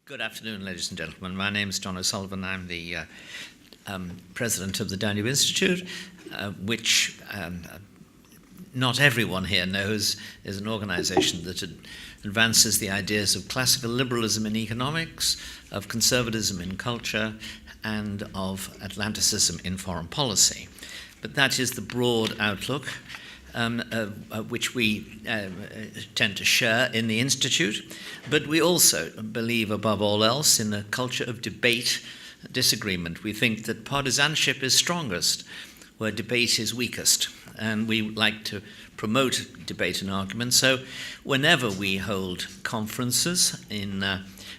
Good afternoon, ladies and gentlemen. My name is John O'Sullivan. I'm the president of the Danube Institute, which not everyone here knows is an organization that advances the ideas of classical liberalism in economics, of conservatism in culture, and of Atlanticism in foreign policy. But that is the broad outlook which we tend to share in the Institute, but we also believe above all else in a culture of debate, disagreement. We think that partisanship is strongest where debate is weakest, and we like to promote debate and argument. So whenever we hold conferences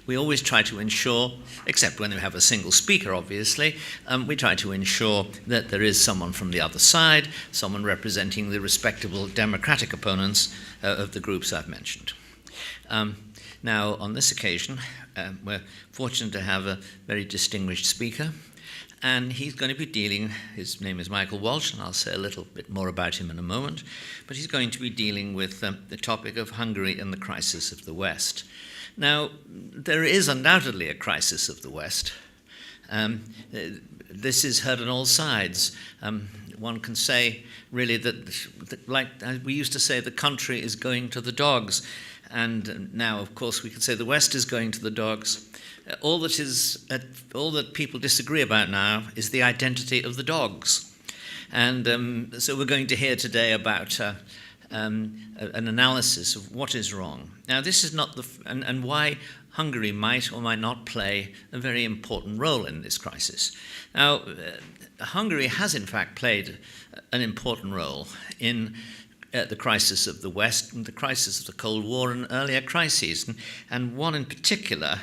we always try to ensure, except when we have a single speaker, obviously, we try to ensure that there is someone from the other side, someone representing the respectable democratic opponents of the groups I've mentioned. Now, on this occasion, we're fortunate to have a very distinguished speaker, and he's going to be his name is Michael Walsh, and I'll say a little bit more about him in a moment, but he's going to be dealing with the topic of Hungary and the crisis of the West. Now, there is undoubtedly a crisis of the West. This is heard on all sides. One can say, really, that like we used to say, the country is going to the dogs. And now, of course, we can say the West is going to the dogs. All that people disagree about now is the identity of the dogs. And so we're going to hear today about an analysis of what is wrong. Now, this is not and why Hungary might or might not play a very important role in this crisis. Now, Hungary has in fact played an important role in the crisis of the West, and the crisis of the Cold War and earlier crises. And one in particular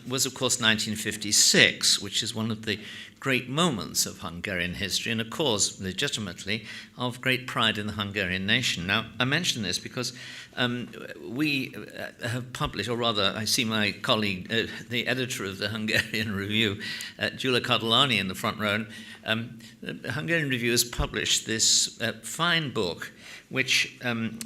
was, of course, 1956, which is one of the great moments of Hungarian history, and of course, legitimately, of great pride in the Hungarian nation. Now, I mention this because we have published, or rather, I see my colleague, the editor of the Hungarian Review, Gyula Katalani, in the front row. The Hungarian Review has published this fine book, which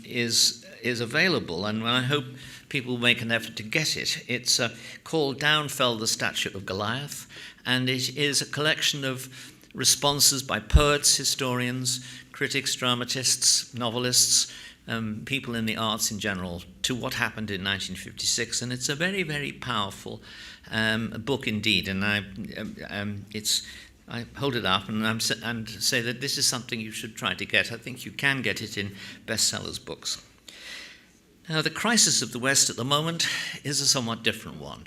is available, and I hope people will make an effort to get it. It's called Down Fell the Statue of Goliath, and it is a collection of responses by poets, historians, critics, dramatists, novelists, people in the arts in general, to what happened in 1956. And it's a very, very powerful book indeed. And I hold it up and say that this is something you should try to get. I think you can get it in bestsellers books. Now, the crisis of the West at the moment is a somewhat different one,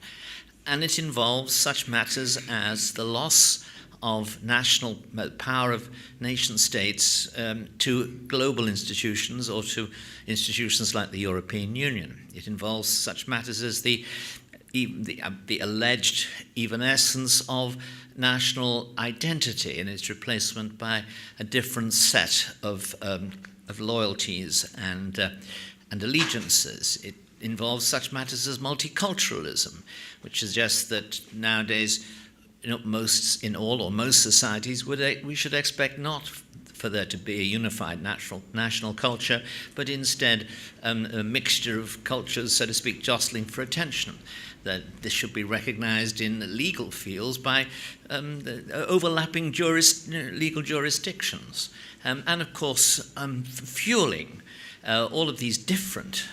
and it involves such matters as the loss of national power of nation states to global institutions or to institutions like the European Union. It involves such matters as the alleged evanescence of national identity and its replacement by a different set of loyalties and allegiances. It involves such matters as multiculturalism, which suggests that nowadays, most societies we should expect not for there to be a unified national culture, but instead a mixture of cultures, so to speak, jostling for attention. That this should be recognized in legal fields by overlapping legal jurisdictions, and of course fueling all of these different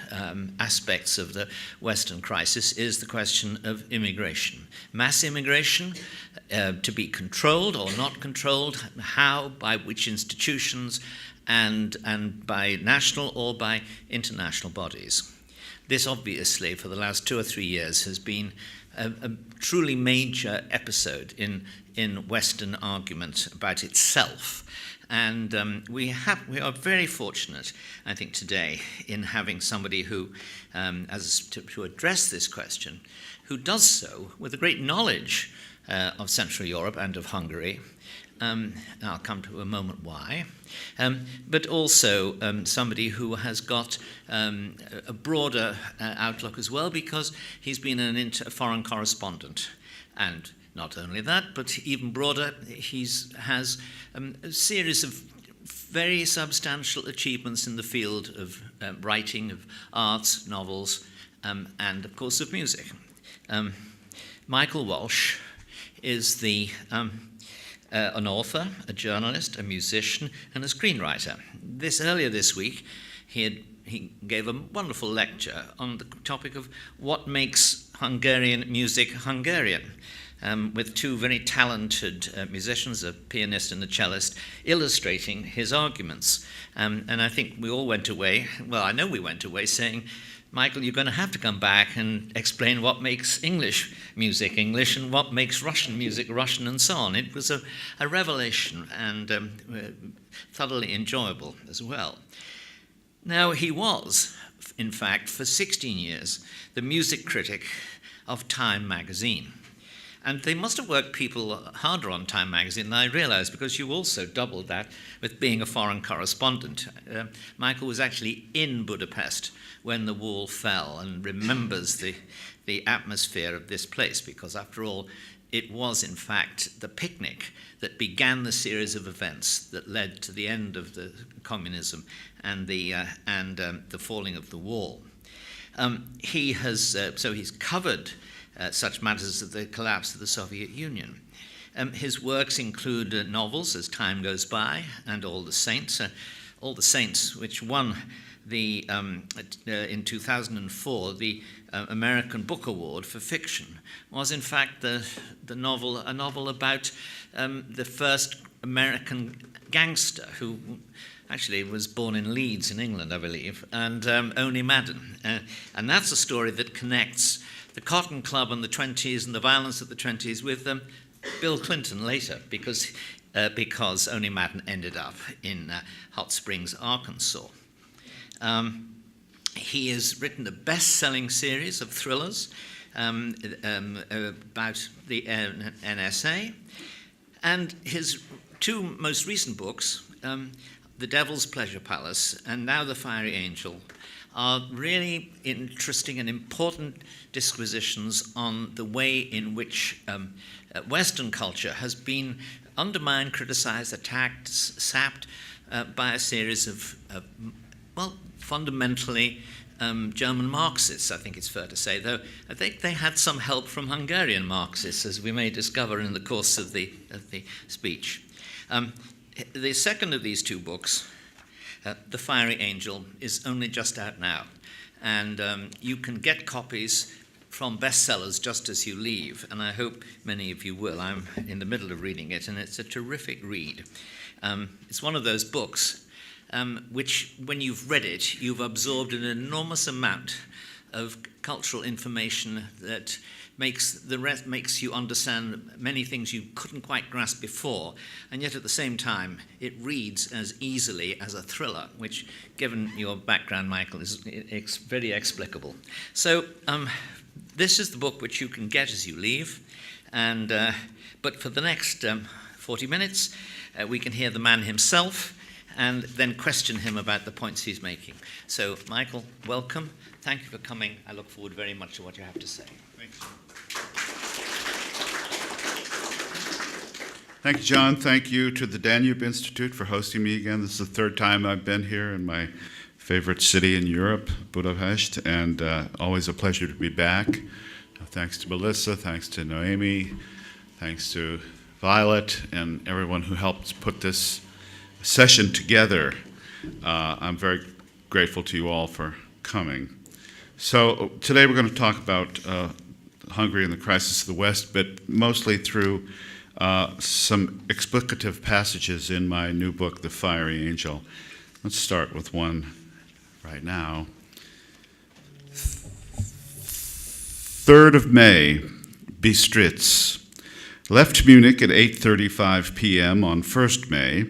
aspects of the Western crisis is the question of immigration. Mass immigration, to be controlled or not controlled, how, by which institutions, and by national or by international bodies. This obviously, for the last 2 or 3 years, has been a truly major episode in Western argument about itself. And we are very fortunate, I think, today in having somebody who, to address this question, who does so with a great knowledge of Central Europe and of Hungary. I'll come to a moment why. But also somebody who has got a broader outlook as well, because he's been a foreign correspondent. And not only that, but even broader, he has a series of very substantial achievements in the field of writing, of arts, novels, and of course of music. Michael Walsh is an author, a journalist, a musician, and a screenwriter. Earlier this week, he gave a wonderful lecture on the topic of what makes Hungarian music Hungarian, with two very talented musicians, a pianist and a cellist, illustrating his arguments. And I think we all went away, well, I know we went away saying, Michael, you're going to have to come back and explain what makes English music English and what makes Russian music Russian and so on. It was a revelation and thoroughly enjoyable as well. Now, he was, in fact, for 16 years, the music critic of Time magazine. And they must have worked people harder on Time magazine than I realized, because you also doubled that with being a foreign correspondent. Michael was actually in Budapest when the wall fell and remembers the atmosphere of this place, because after all, it was in fact the picnic that began the series of events that led to the end of the communism and the falling of the wall. He's covered such matters as the collapse of the Soviet Union. His works include novels as time goes by and All the Saints. All the Saints, which won in 2004 the American Book Award for fiction, was in fact a novel about the first American gangster who actually was born in Leeds in England, I believe, and Owney Madden. And that's a story that connects the Cotton Club and the 20s and the violence of the 20s with Bill Clinton later, because Owney Madden ended up in Hot Springs, Arkansas. He has written a best-selling series of thrillers about the NSA, and his two most recent books, The Devil's Pleasure Palace and now The Fiery Angel, are really interesting and important disquisitions on the way in which Western culture has been undermined, criticized, attacked, sapped by a series of fundamentally German Marxists, I think it's fair to say, though I think they had some help from Hungarian Marxists, as we may discover in the course of the speech. The second of these two books, The Fiery Angel, is only just out now, and you can get copies from bestsellers just as you leave, and I hope many of you will. I'm in the middle of reading it, and it's a terrific read. It's one of those books which, when you've read it, you've absorbed an enormous amount of cultural information that makes you understand many things you couldn't quite grasp before, and yet at the same time it reads as easily as a thriller, which, given your background, Michael, is very explicable. So this is the book which you can get as you leave, and but for the next 40 minutes we can hear the man himself and then question him about the points he's making. So, Michael, welcome. Thank you for coming. I look forward very much to what you have to say. Thanks. Thank you, John. Thank you to the Danube Institute for hosting me again. This is the third time I've been here in my favorite city in Europe, Budapest, and always a pleasure to be back. Thanks to Melissa, thanks to Noemi, thanks to Violet, and everyone who helped put this session together. I'm very grateful to you all for coming. So today we're going to talk about Hungary and the crisis of the West, but mostly through some explicative passages in my new book, The Fiery Angel. Let's start with one right now. 3rd of May, Bistritz. Left Munich at 8:35 p.m. on 1st May,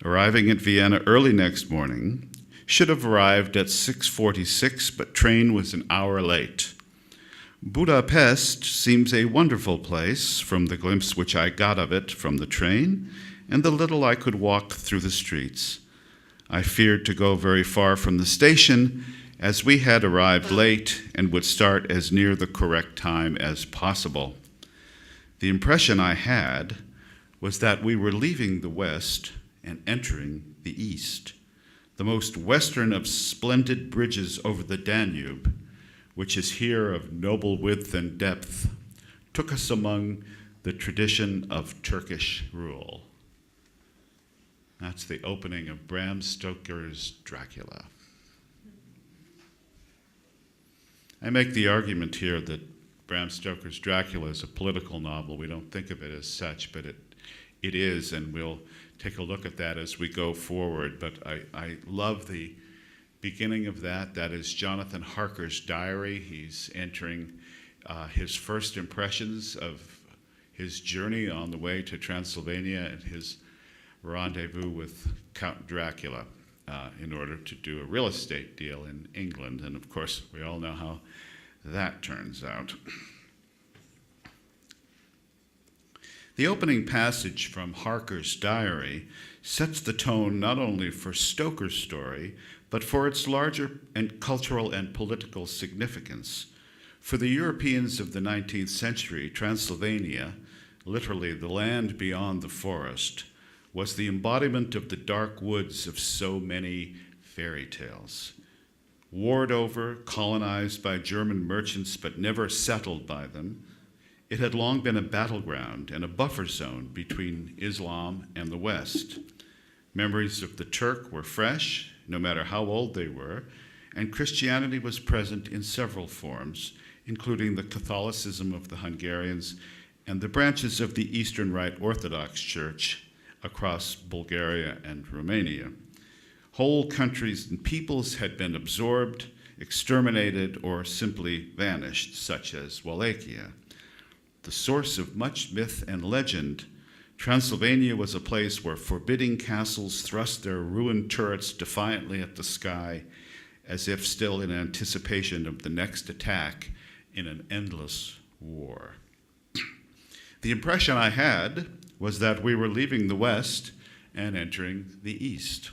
arriving at Vienna early next morning. Should have arrived at 6:46, but train was an hour late. Budapest seems a wonderful place from the glimpse which I got of it from the train and the little I could walk through the streets. I feared to go very far from the station, as we had arrived late and would start as near the correct time as possible. The impression I had was that we were leaving the West and entering the East, the most western of splendid bridges over the Danube, which is here of noble width and depth, took us among the tradition of Turkish rule. That's the opening of Bram Stoker's Dracula. I make the argument here that Bram Stoker's Dracula is a political novel. We don't think of it as such, but it is, and we'll take a look at that as we go forward. But I love the beginning of that. That is Jonathan Harker's diary. He's entering his first impressions of his journey on the way to Transylvania and his rendezvous with Count Dracula in order to do a real estate deal in England. And of course, we all know how that turns out. The opening passage from Harker's diary sets the tone not only for Stoker's story, but for its larger and cultural and political significance. For the Europeans of the 19th century, Transylvania, literally the land beyond the forest, was the embodiment of the dark woods of so many fairy tales. Warred over, colonized by German merchants but never settled by them, it had long been a battleground and a buffer zone between Islam and the West. Memories of the Turk were fresh, no matter how old they were, and Christianity was present in several forms, including the Catholicism of the Hungarians and the branches of the Eastern Rite Orthodox Church across Bulgaria and Romania. Whole countries and peoples had been absorbed, exterminated, or simply vanished, such as Wallachia. The source of much myth and legend, Transylvania was a place where forbidding castles thrust their ruined turrets defiantly at the sky, as if still in anticipation of the next attack in an endless war. The impression I had was that we were leaving the West and entering the East.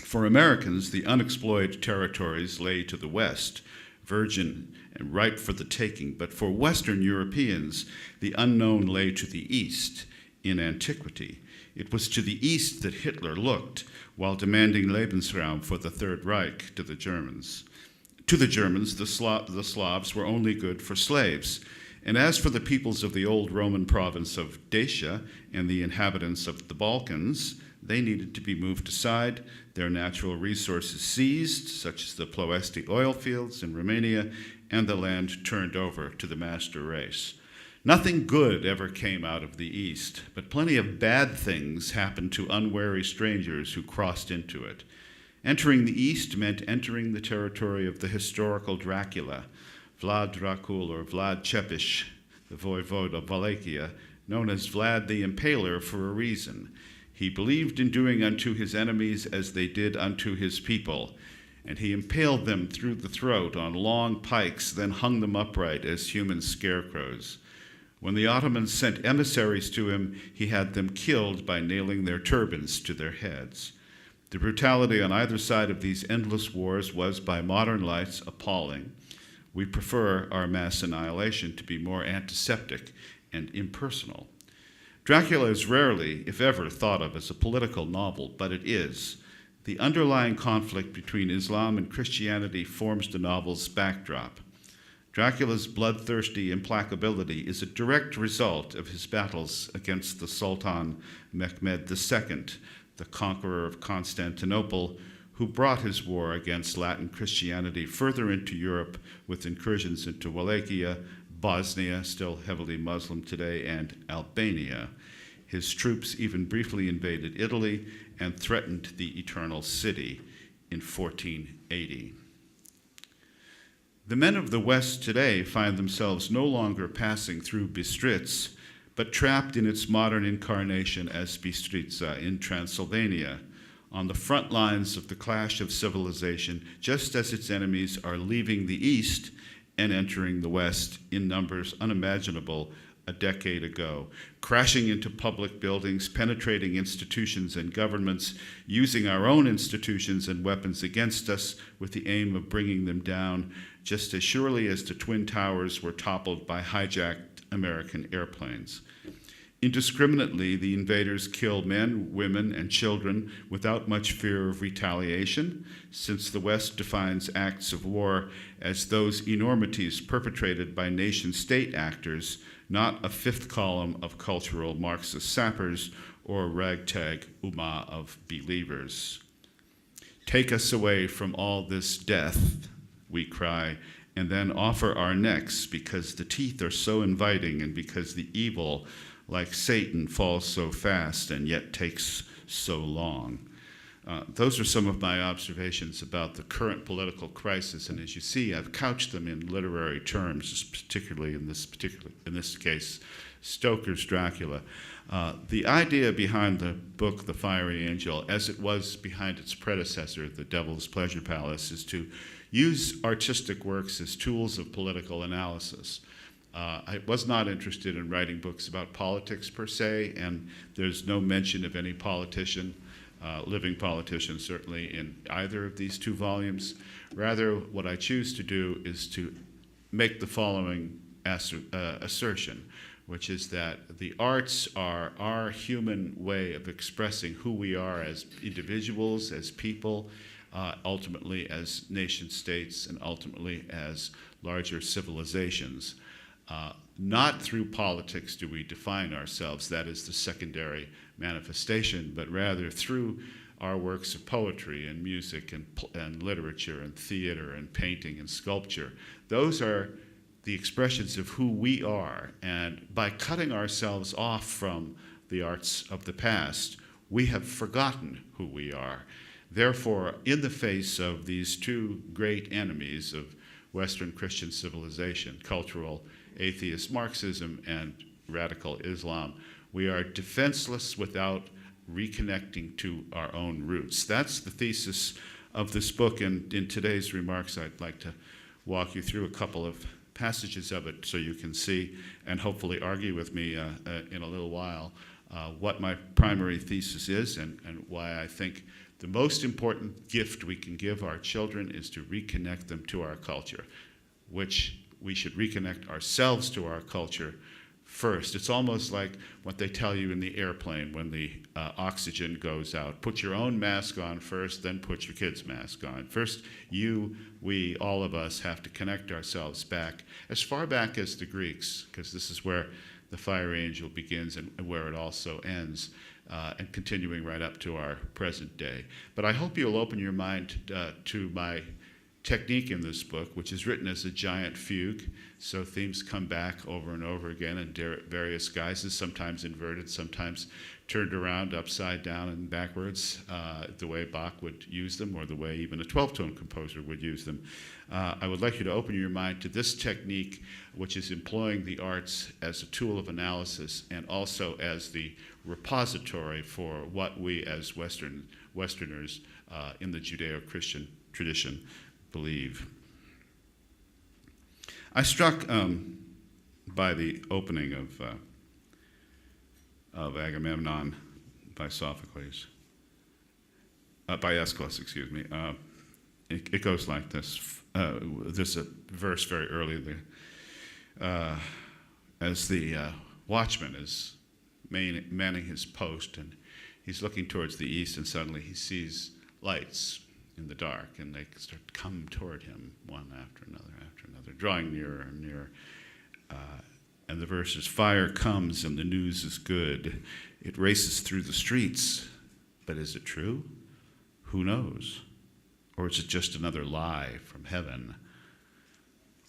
For Americans, the unexplored territories lay to the West, virgin and ripe for the taking, but for Western Europeans, the unknown lay to the East in antiquity. It was to the East that Hitler looked while demanding Lebensraum for the Third Reich to the Germans. To the Germans, the Slavs were only good for slaves. And as for the peoples of the old Roman province of Dacia and the inhabitants of the Balkans, they needed to be moved aside, their natural resources seized, such as the Ploesti oil fields in Romania, and the land turned over to the master race. Nothing good ever came out of the East, but plenty of bad things happened to unwary strangers who crossed into it. Entering the East meant entering the territory of the historical Dracula, Vlad Dracul, or Vlad Tepes, the voivode of Wallachia, known as Vlad the Impaler for a reason. He believed in doing unto his enemies as they did unto his people, and he impaled them through the throat on long pikes, then hung them upright as human scarecrows. When the Ottomans sent emissaries to him, he had them killed by nailing their turbans to their heads. The brutality on either side of these endless wars was, by modern lights, appalling. We prefer our mass annihilation to be more antiseptic and impersonal. Dracula is rarely, if ever, thought of as a political novel, but it is. The underlying conflict between Islam and Christianity forms the novel's backdrop. Dracula's bloodthirsty implacability is a direct result of his battles against the Sultan Mehmed II, the conqueror of Constantinople, who brought his war against Latin Christianity further into Europe with incursions into Wallachia, Bosnia, still heavily Muslim today, and Albania. His troops even briefly invaded Italy and threatened the Eternal City in 1480. The men of the West today find themselves no longer passing through Bistritz, but trapped in its modern incarnation as Bistritza in Transylvania, on the front lines of the clash of civilization, just as its enemies are leaving the East and entering the West in numbers unimaginable a decade ago, crashing into public buildings, penetrating institutions and governments, using our own institutions and weapons against us with the aim of bringing them down, just as surely as the Twin Towers were toppled by hijacked American airplanes. Indiscriminately, the invaders kill men, women, and children without much fear of retaliation, since the West defines acts of war as those enormities perpetrated by nation-state actors, not a fifth column of cultural Marxist sappers or ragtag ummah of believers. Take us away from all this death, we cry, and then offer our necks, because the teeth are so inviting and because the evil, like Satan, falls so fast and yet takes so long. Those are some of my observations about the current political crisis, and as you see, I've couched them in literary terms, particularly in this case, Stokers' Dracula. The idea behind the book *The Fiery Angel*, as it was behind its predecessor, *The Devil's Pleasure Palace*, is to use artistic works as tools of political analysis. I was not interested in writing books about politics per se, and there's no mention of any politician, living politician certainly, in either of these two volumes. Rather, what I choose to do is to make the following assertion, which is that the arts are our human way of expressing who we are as individuals, as people, ultimately as nation states, and ultimately as larger civilizations. Not through politics do we define ourselves, that is the secondary manifestation, but rather through our works of poetry and music and literature and theater and painting and sculpture. Those are the expressions of who we are, and by cutting ourselves off from the arts of the past, we have forgotten who we are. Therefore, in the face of these two great enemies of Western Christian civilization, cultural atheist Marxism and radical Islam, we are defenseless without reconnecting to our own roots. That's the thesis of this book, and in today's remarks I'd like to walk you through a couple of passages of it so you can see and hopefully argue with me in a little while what my primary thesis is and why I think the most important gift we can give our children is to reconnect them to our culture, which we should reconnect ourselves to our culture first. It's almost like what they tell you in the airplane when the oxygen goes out. Put your own mask on first, then put your kid's mask on. First, you, we, all of us have to connect ourselves back, as far back as the Greeks, because this is where the Fiery Angel begins and where it also ends, and continuing right up to our present day. But I hope you'll open your mind to my technique in this book, which is written as a giant fugue, so themes come back over and over again in various guises, sometimes inverted, sometimes turned around, upside down and backwards, the way Bach would use them, or the way even a 12-tone composer would use them. I would like you to open your mind to this technique, which is employing the arts as a tool of analysis and also as the repository for what we as Westerners in the Judeo-Christian tradition believe. I struck by the opening of Agamemnon by Sophocles, by Aeschylus, excuse me. It goes like this. There's a verse very early as the watchman is manning his post, and he's looking towards the east, and suddenly he sees lights in the dark, and they start to come toward him, one after another, drawing nearer and nearer. And the verse is, "Fire comes and the news is good. It races through the streets, but is it true? Who knows? Or is it just another lie from heaven?"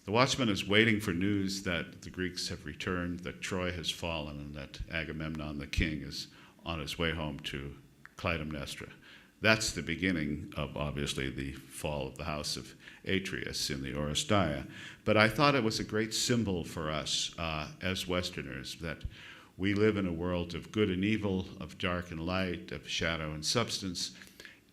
The watchman is waiting for news that the Greeks have returned, that Troy has fallen, and that Agamemnon, the king, is on his way home to Clytemnestra. That's the beginning of, obviously, the fall of the house of Atreus in the Oresteia. But I thought it was a great symbol for us as Westerners, that we live in a world of good and evil, of dark and light, of shadow and substance,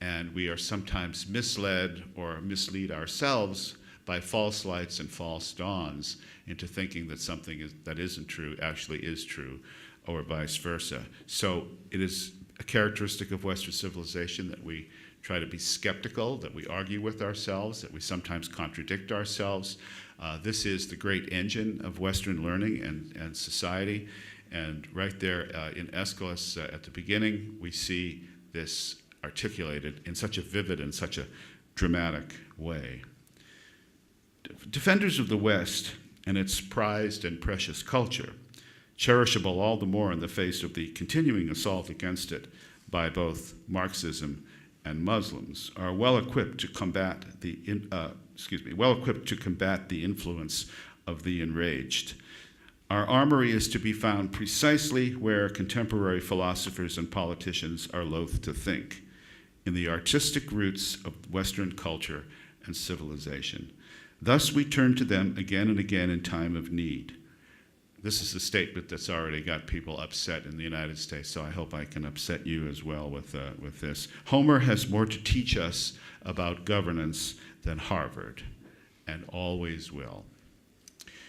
and we are sometimes misled or mislead ourselves by false lights and false dawns into thinking that something that isn't true actually is true, or vice versa. So it is a characteristic of Western civilization that we try to be skeptical, that we argue with ourselves, that we sometimes contradict ourselves. This is the great engine of Western learning and society. And right there in Aeschylus at the beginning, we see this articulated in such a vivid and such a dramatic way. Defenders of the West and its prized and precious culture, cherishable all the more in the face of the continuing assault against it by both Marxism and Muslims, are well equipped to combat the influence of the enraged. Our armory is to be found precisely where contemporary philosophers and politicians are loath to think, in the artistic roots of Western culture and civilization. Thus we turn to them again and again in time of need. This is a statement that's already got people upset in the United States, so I hope I can upset you as well with this. Homer has more to teach us about governance than Harvard, and always will.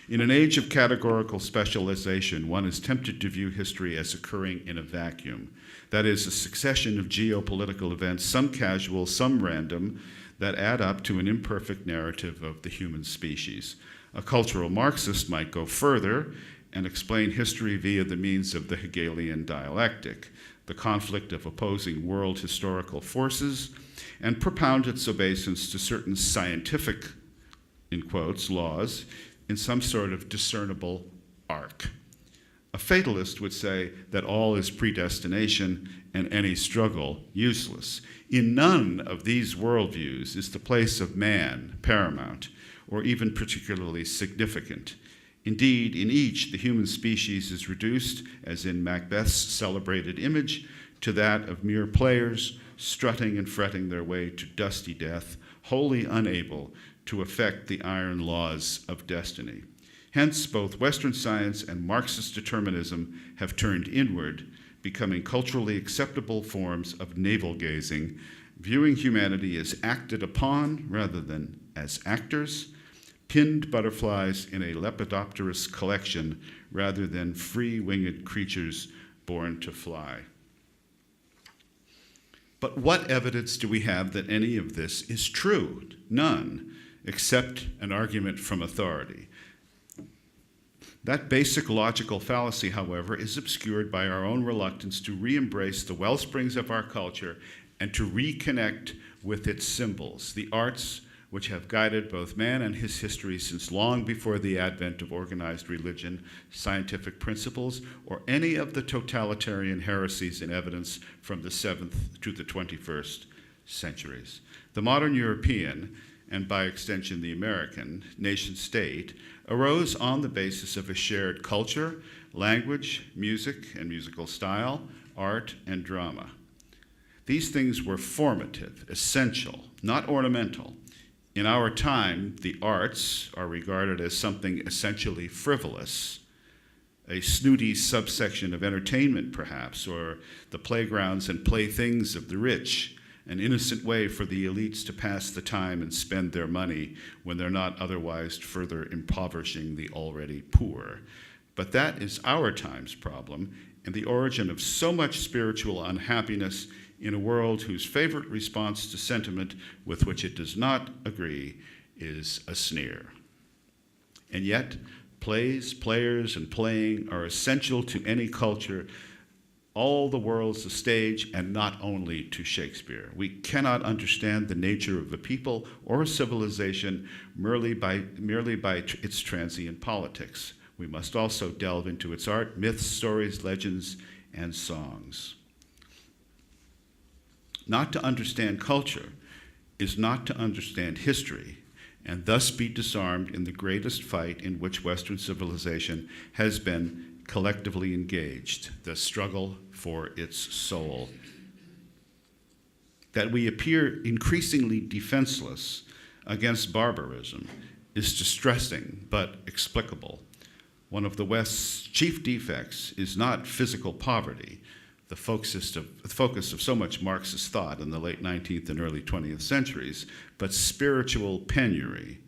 In an age of categorical specialization, one is tempted to view history as occurring in a vacuum. That is, a succession of geopolitical events, some casual, some random, that add up to an imperfect narrative of the human species. A cultural Marxist might go further and explain history via the means of the Hegelian dialectic, the conflict of opposing world historical forces, and propound its obeisance to certain scientific, in quotes, laws in some sort of discernible arc. A fatalist would say that all is predestination and any struggle useless. In none of these worldviews is the place of man paramount or even particularly significant. Indeed, in each, the human species is reduced, as in Macbeth's celebrated image, to that of mere players strutting and fretting their way to dusty death, wholly unable to affect the iron laws of destiny. Hence, both Western science and Marxist determinism have turned inward, becoming culturally acceptable forms of navel-gazing, viewing humanity as acted upon rather than as actors, pinned butterflies in a lepidopterous collection rather than free-winged creatures born to fly. But what evidence do we have that any of this is true? None, except an argument from authority. That basic logical fallacy, however, is obscured by our own reluctance to re-embrace the wellsprings of our culture and to reconnect with its symbols, the arts which have guided both man and his history since long before the advent of organized religion, scientific principles, or any of the totalitarian heresies in evidence from the 7th to the 21st centuries. The modern European, and by extension the American, nation-state arose on the basis of a shared culture, language, music and musical style, art and drama. These things were formative, essential, not ornamental. In our time, the arts are regarded as something essentially frivolous, a snooty subsection of entertainment, perhaps, or the playgrounds and playthings of the rich, an innocent way for the elites to pass the time and spend their money when they're not otherwise further impoverishing the already poor. But that is our time's problem and the origin of so much spiritual unhappiness in a world whose favorite response to sentiment with which it does not agree is a sneer. And yet, plays, players, and playing are essential to any culture. All the world's a stage, and not only to Shakespeare. We cannot understand the nature of a people or a civilization merely by its transient politics. We must also delve into its art, myths, stories, legends, and songs. Not to understand culture is not to understand history, and thus be disarmed in the greatest fight in which Western civilization has been collectively engaged, the struggle for its soul. That we appear increasingly defenseless against barbarism is distressing but explicable. One of the West's chief defects is not physical poverty, the focus of so much Marxist thought in the late 19th and early 20th centuries, but spiritual penury,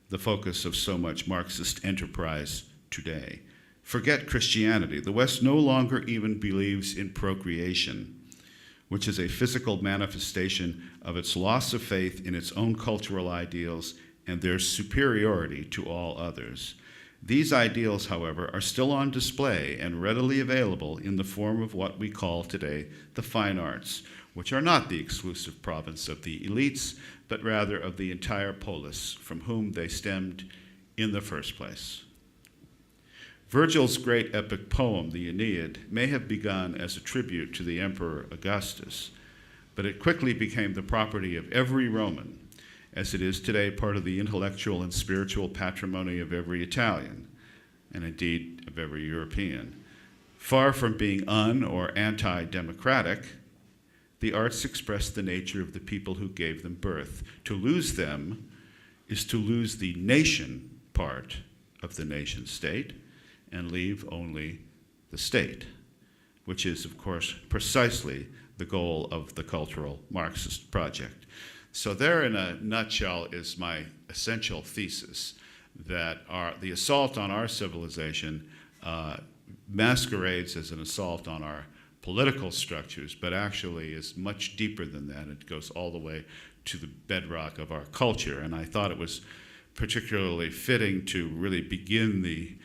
the focus of so much Marxist enterprise today. Forget Christianity. The West no longer even believes in procreation, which is a physical manifestation of its loss of faith in its own cultural ideals and their superiority to all others. These ideals, however, are still on display and readily available in the form of what we call today the fine arts, which are not the exclusive province of the elites, but rather of the entire polis from whom they stemmed in the first place. Virgil's great epic poem, the Aeneid, may have begun as a tribute to the Emperor Augustus, but it quickly became the property of every Roman, as it is today part of the intellectual and spiritual patrimony of every Italian, and indeed of every European. Far from being or anti-democratic, the arts express the nature of the people who gave them birth. To lose them is to lose the nation part of the nation state and leave only the state, which is, of course, precisely the goal of the cultural Marxist project. So there, in a nutshell, is my essential thesis, that the assault on our civilization masquerades as an assault on our political structures, but actually is much deeper than that. It goes all the way to the bedrock of our culture. And I thought it was particularly fitting to really begin the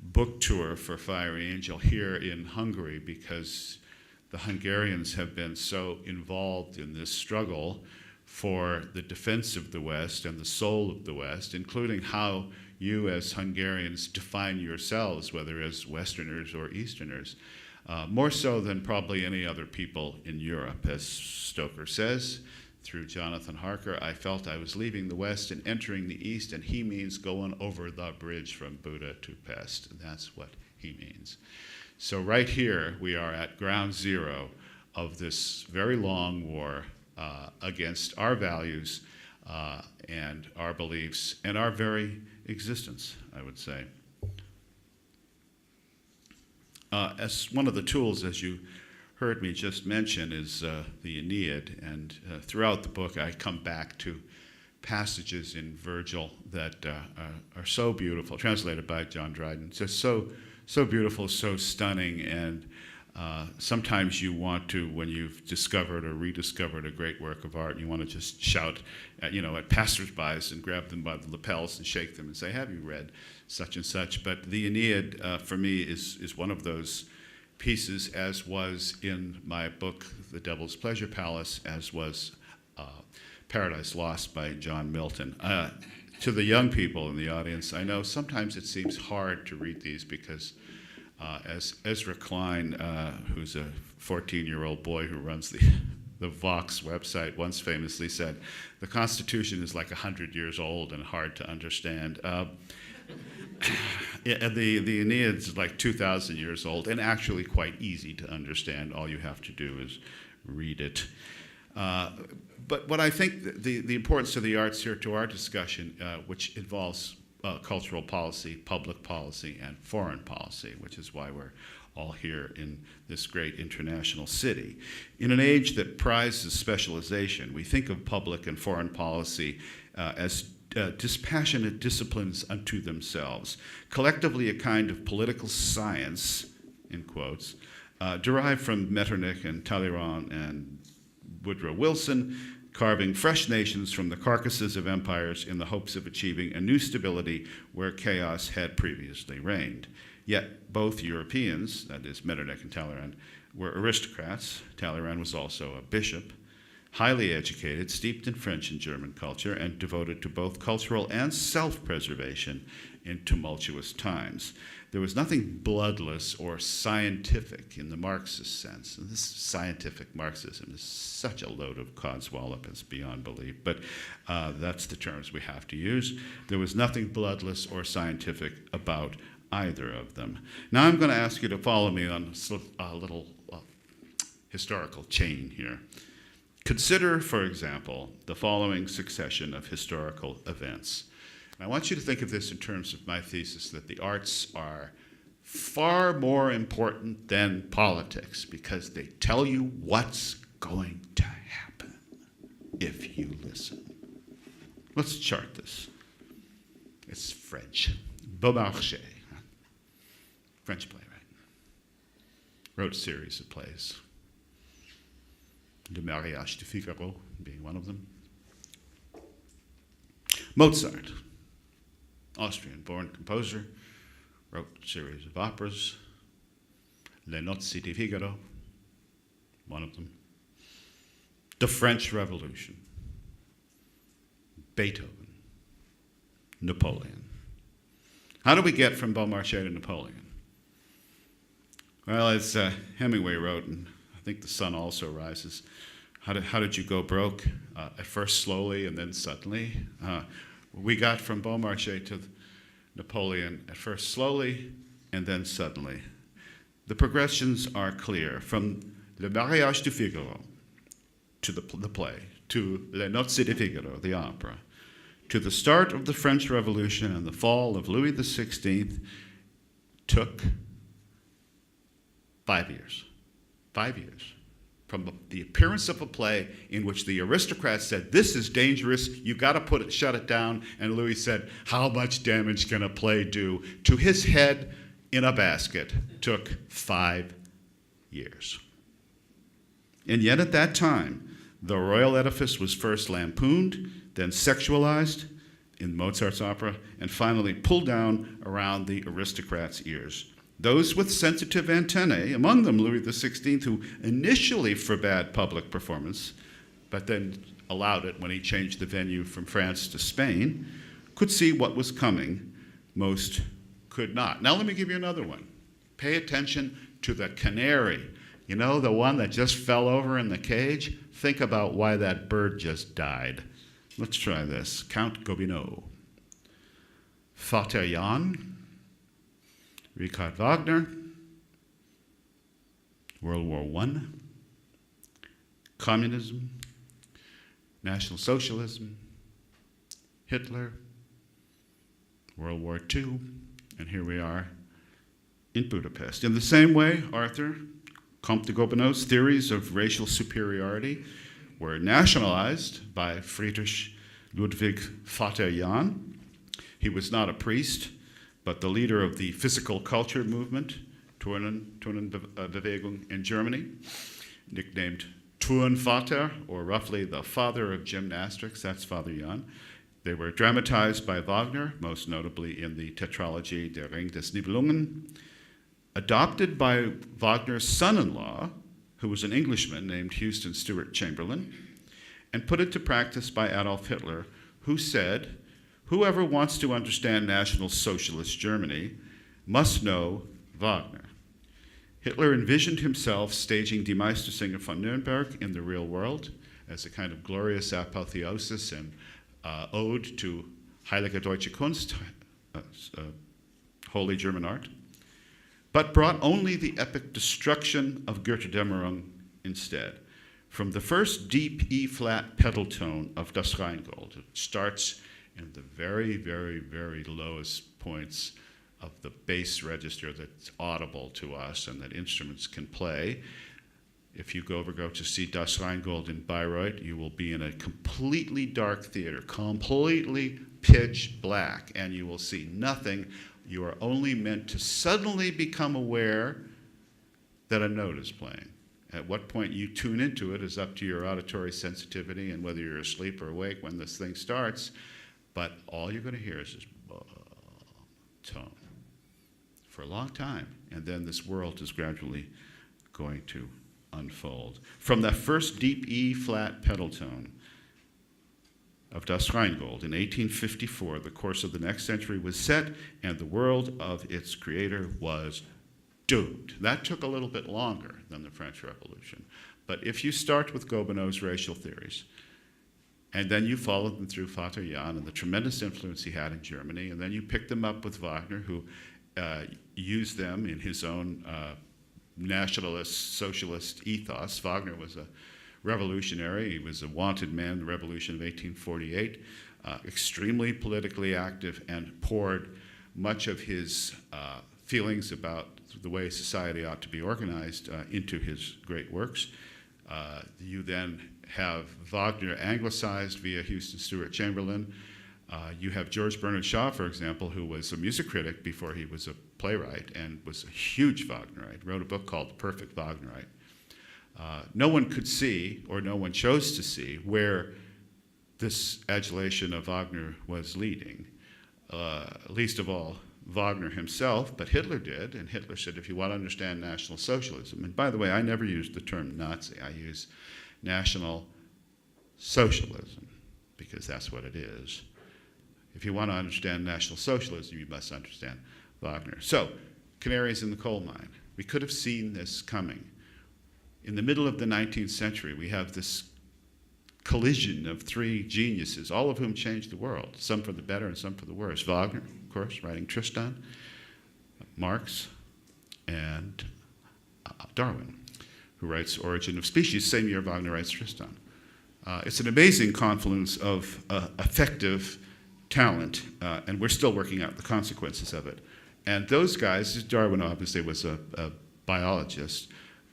book tour for Fiery Angel here in Hungary, because the Hungarians have been so involved in this struggle for the defense of the West and the soul of the West, including how you as Hungarians define yourselves, whether as Westerners or Easterners, more so than probably any other people in Europe. As Stoker says, through Jonathan Harker, I felt I was leaving the West and entering the East, and he means going over the bridge from Buda to Pest. And that's what he means. So right here, we are at ground zero of this very long war against our values and our beliefs and our very existence, I would say. As one of the tools, as you heard me just mention, is the Aeneid, and throughout the book I come back to passages in Virgil that are so beautiful, translated by John Dryden, just so beautiful, so stunning, and sometimes you want to, when you've discovered or rediscovered a great work of art, you want to just shout at passersby and grab them by the lapels and shake them and say, have you read such and such? But the Aeneid, for me, is one of those pieces, as was in my book, The Devil's Pleasure Palace, as was Paradise Lost by John Milton. To the young people in the audience, I know sometimes it seems hard to read these because as Ezra Klein, who's a 14-year-old boy who runs the Vox website, once famously said, the Constitution is like 100 years old and hard to understand. And the Aeneid is like 2,000 years old and actually quite easy to understand. All you have to do is read it. But what I think the importance of the arts here to our discussion, which involves cultural policy, public policy, and foreign policy, which is why we're all here in this great international city. In an age that prizes specialization, we think of public and foreign policy as dispassionate disciplines unto themselves, collectively a kind of political science, in quotes, derived from Metternich and Talleyrand and Woodrow Wilson, carving fresh nations from the carcasses of empires in the hopes of achieving a new stability where chaos had previously reigned. Yet both Europeans, that is Metternich and Talleyrand, were aristocrats. Talleyrand was also a bishop, highly educated, steeped in French and German culture, and devoted to both cultural and self-preservation in tumultuous times. There was nothing bloodless or scientific in the Marxist sense. And this scientific Marxism is such a load of codswallop, it's beyond belief, but that's the terms we have to use. There was nothing bloodless or scientific about either of them. Now I'm going to ask you to follow me on a little historical chain here. Consider, for example, the following succession of historical events. And I want you to think of this in terms of my thesis that the arts are far more important than politics because they tell you what's going to happen if you listen. Let's chart this. It's French. Beaumarchais, French playwright, wrote a series of plays. Le Mariage de Figaro being one of them. Mozart, Austrian-born composer, wrote a series of operas, Les Nozze di Figaro, one of them, the French Revolution, Beethoven, Napoleon. How do we get from Beaumarchais to Napoleon? Well, as Hemingway wrote, and I think The Sun Also Rises, how did you go broke? At first slowly and then suddenly. We got from Beaumarchais to Napoleon at first slowly and then suddenly. The progressions are clear. From Le Mariage de Figaro, to the play, to Les Nozze di Figaro, the opera, to the start of the French Revolution and the fall of Louis XVI, took 5 years. 5 years. From the appearance of a play in which the aristocrats said, this is dangerous, you got to shut it down, and Louis said, how much damage can a play do? To his head in a basket took 5 years. And yet at that time, the royal edifice was first lampooned, then sexualized in Mozart's opera, and finally pulled down around the aristocrats' ears. Those with sensitive antennae, among them Louis XVI, who initially forbade public performance, but then allowed it when he changed the venue from France to Spain, could see what was coming. Most could not. Now let me give you another one. Pay attention to the canary. You know, the one that just fell over in the cage? Think about why that bird just died. Let's try this. Count Gobineau, Vater Jan, Richard Wagner, World War I, communism, National Socialism, Hitler, World War II, and here we are in Budapest. In the same way, Arthur, Comte de Gobineau's theories of racial superiority were nationalized by Friedrich Ludwig Vater Jan. He was not a priest, but the leader of the physical culture movement, Turnenbewegung in Germany, nicknamed Turnvater, or roughly the father of gymnastics. That's Vater Jan. They were dramatized by Wagner, most notably in the tetralogy Der Ring des Nibelungen, adopted by Wagner's son-in-law, who was an Englishman named Houston Stewart Chamberlain, and put into practice by Adolf Hitler, who said, whoever wants to understand National Socialist Germany must know Wagner. Hitler envisioned himself staging Die Meistersinger von Nürnberg in the real world as a kind of glorious apotheosis and ode to Heilige Deutsche Kunst, holy German art, but brought only the epic destruction of Götterdämmerung instead. From the first deep E-flat pedal tone of Das Rheingold, it starts in the very, very, very lowest points of the bass register that's audible to us and that instruments can play. If you go to see Das Rheingold in Bayreuth, you will be in a completely dark theater, completely pitch black, and you will see nothing. You are only meant to suddenly become aware that a note is playing. At what point you tune into it is up to your auditory sensitivity and whether you're asleep or awake when this thing starts. But all you're going to hear is this tone for a long time. And then this world is gradually going to unfold. From that first deep E-flat pedal tone of Das Rheingold in 1854, the course of the next century was set, and the world of its creator was doomed. That took a little bit longer than the French Revolution. But if you start with Gobineau's racial theories, and then you follow them through Vater Jan and the tremendous influence he had in Germany, and then you pick them up with Wagner, who used them in his own nationalist, socialist ethos. Wagner was a revolutionary. He was a wanted man in the Revolution of 1848, extremely politically active, and poured much of his feelings about the way society ought to be organized into his great works. You then have Wagner anglicized via Houston Stewart Chamberlain. You have George Bernard Shaw, for example, who was a music critic before he was a playwright and was a huge Wagnerite, wrote a book called The Perfect Wagnerite. No one could see, or no one chose to see, where this adulation of Wagner was leading, least of all Wagner himself, but Hitler did, and Hitler said, if you want to understand National Socialism, and by the way, I never used the term Nazi, I use National Socialism, because that's what it is. If you want to understand National Socialism, you must understand Wagner. So, canaries in the coal mine. We could have seen this coming. In the middle of the 19th century, we have this collision of three geniuses, all of whom changed the world, some for the better and some for the worse. Wagner, of course, writing Tristan, Marx, and Darwin, who writes Origin of Species. Same year Wagner writes Tristan. It's an amazing confluence of effective talent, and we're still working out the consequences of it. And those guys, Darwin obviously was a biologist,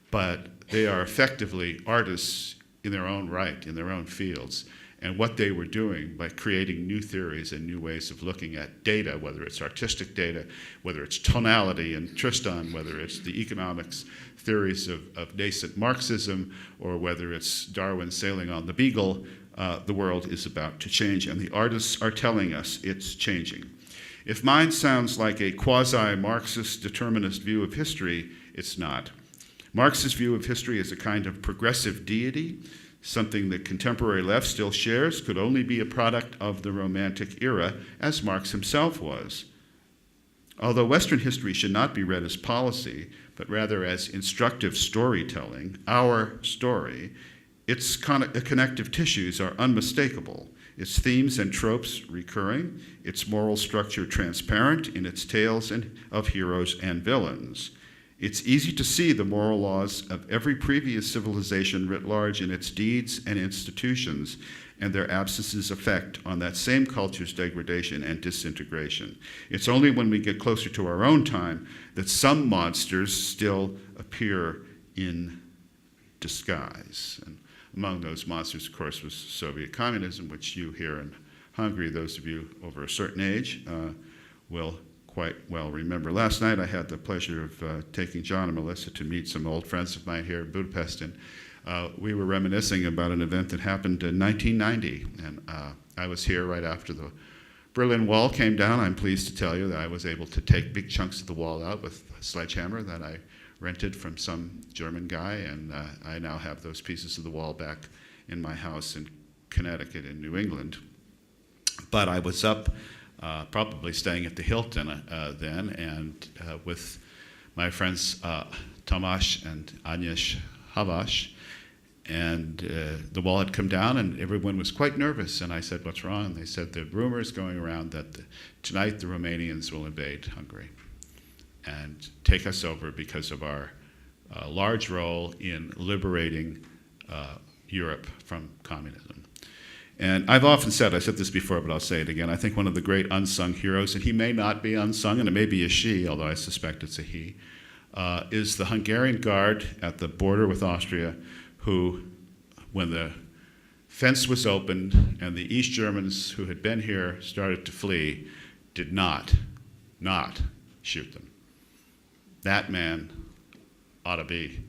but they are effectively artists in their own right, in their own fields. And what they were doing by creating new theories and new ways of looking at data, whether it's artistic data, whether it's tonality in Tristan, whether it's the economics theories of nascent Marxism, or whether it's Darwin sailing on the Beagle, the world is about to change, and the artists are telling us it's changing. If mine sounds like a quasi-Marxist determinist view of history, it's not. Marx's view of history is a kind of progressive deity, something the contemporary left still shares, could only be a product of the Romantic era, as Marx himself was. Although Western history should not be read as policy, but rather as instructive storytelling, our story, its connective tissues are unmistakable, its themes and tropes recurring, its moral structure transparent in its tales of heroes and villains. It's easy to see the moral laws of every previous civilization writ large in its deeds and institutions, and their absence's effect on that same culture's degradation and disintegration. It's only when we get closer to our own time that some monsters still appear in disguise. And among those monsters, of course, was Soviet communism, which you here in Hungary, those of you over a certain age, will quite well remember. Last night I had the pleasure of taking John and Melissa to meet some old friends of mine here in Budapest, and we were reminiscing about an event that happened in 1990, and I was here right after the Berlin Wall came down. I'm pleased to tell you that I was able to take big chunks of the wall out with a sledgehammer that I rented from some German guy, and I now have those pieces of the wall back in my house in Connecticut in New England. But I was up probably staying at the Hilton then, and with my friends Tomasz and Agnieszka Havash, and the wall had come down, and everyone was quite nervous. And I said, "What's wrong?" And they said, "The rumor is going around that tonight the Romanians will invade Hungary and take us over because of our large role in liberating Europe from communism." And I've often said, I said this before, but I'll say it again, I think one of the great unsung heroes, and he may not be unsung, and it may be a she, although I suspect it's a he, is the Hungarian guard at the border with Austria, who, when the fence was opened and the East Germans who had been here started to flee, did not shoot them. That man ought to be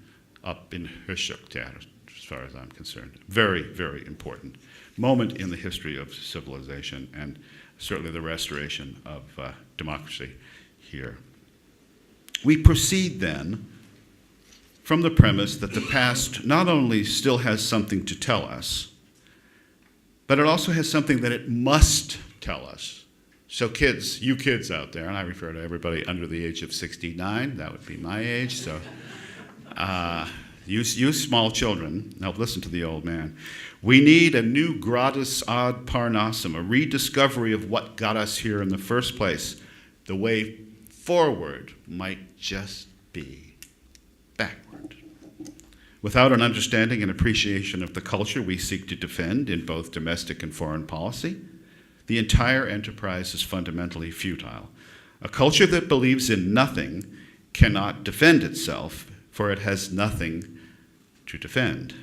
up in Hörschuk, as far as I'm concerned. Very, very important moment in the history of civilization, and certainly the restoration of democracy here. We proceed then from the premise that the past not only still has something to tell us, but it also has something that it must tell us. So kids, you kids out there, and I refer to everybody under the age of 69, that would be my age, so you small children, now listen to the old man. We need a new gradus ad Parnassum, a rediscovery of what got us here in the first place. The way forward might just be backward. Without an understanding and appreciation of the culture we seek to defend in both domestic and foreign policy, the entire enterprise is fundamentally futile. A culture that believes in nothing cannot defend itself, for it has nothing to defend.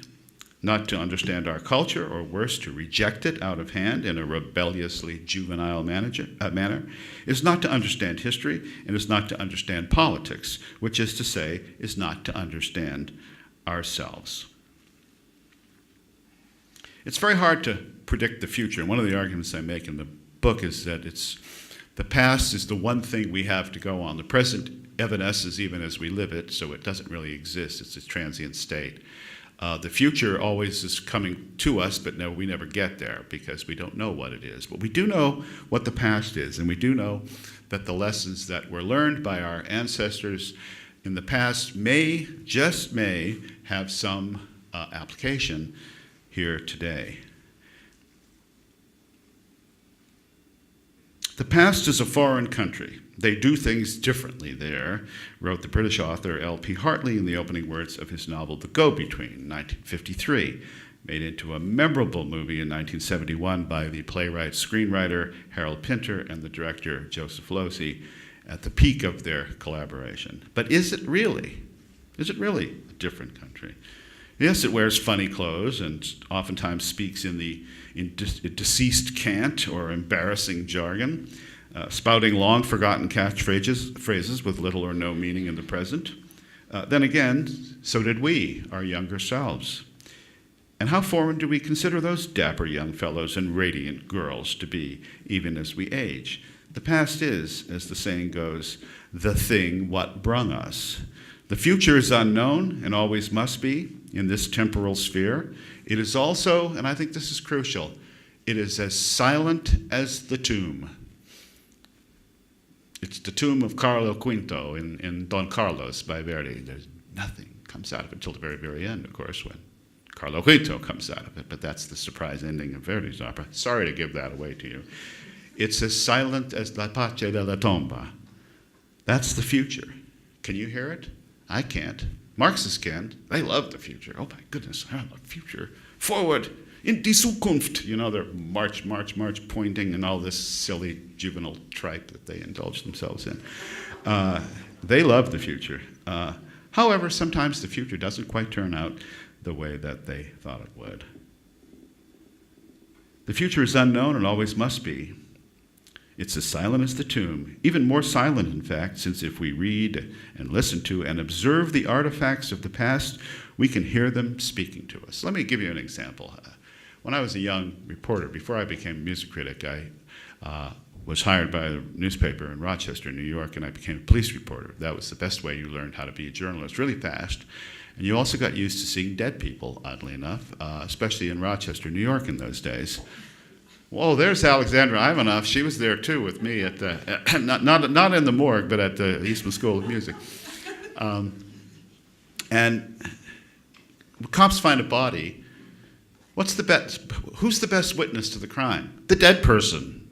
Not to understand our culture, or worse, to reject it out of hand in a rebelliously juvenile manner, is not to understand history, and is not to understand politics, which is to say, is not to understand ourselves. It's very hard to predict the future, and one of the arguments I make in the book is that it's The past is the one thing we have to go on. The present evanesces even as we live it, so it doesn't really exist. It's a transient state. The future always is coming to us, but no, we never get there because we don't know what it is. But we do know what the past is, and we do know that the lessons that were learned by our ancestors in the past may, just may, have some application here today. The past is a foreign country. They do things differently there, wrote the British author L.P. Hartley in the opening words of his novel The Go-Between, 1953, made into a memorable movie in 1971 by the playwright-screenwriter Harold Pinter and the director Joseph Losey at the peak of their collaboration. But is it really? Is it really a different country? Yes, it wears funny clothes and oftentimes speaks in deceased cant or embarrassing jargon, spouting long-forgotten catchphrases with little or no meaning in the present. Then again, so did we, our younger selves. And how foreign do we consider those dapper young fellows and radiant girls to be, even as we age? The past is, as the saying goes, the thing what brung us. The future is unknown and always must be in this temporal sphere. It is also, and I think this is crucial, it is as silent as the tomb. It's the tomb of Carlo V in Don Carlos by Verdi. There's nothing comes out of it until the very, very end, of course, when Carlo V comes out of it, but that's the surprise ending of Verdi's opera. Sorry to give that away to you. It's as silent as La Pace della Tomba. That's the future. Can you hear it? I can't. Marxists can. They love the future. Oh my goodness, I love the future. Forward, in die Zukunft. You know, they're march, pointing and all this silly juvenile tripe that they indulge themselves in. They love the future. However, sometimes the future doesn't quite turn out the way that they thought it would. The future is unknown and always must be. It's as silent as the tomb, even more silent, in fact, since if we read and listen to and observe the artifacts of the past, we can hear them speaking to us. Let me give you an example. When I was a young reporter, before I became a music critic, I was hired by a newspaper in Rochester, New York, and I became a police reporter. That was the best way you learned how to be a journalist, really fast. And you also got used to seeing dead people, oddly enough, especially in Rochester, New York in those days. Whoa, there's Alexandra Ivanov. She was there too with me at the not in the morgue, but at the Eastman School of Music. And cops find a body. Who's the best witness to the crime? The dead person.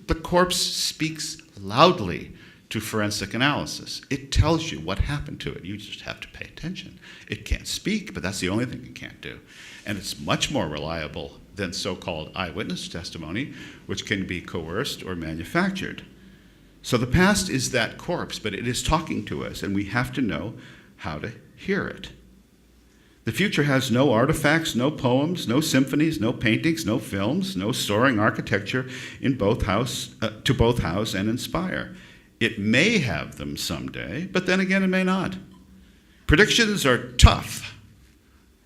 The corpse speaks loudly to forensic analysis. It tells you what happened to it. You just have to pay attention. It can't speak, but that's the only thing it can't do. And it's much more reliable than so-called eyewitness testimony, which can be coerced or manufactured. So the past is that corpse, but it is talking to us, and we have to know how to hear it. The future has no artifacts, no poems, no symphonies, no paintings, no films, no soaring architecture to both house and inspire. It may have them someday, but then again, it may not. Predictions are tough.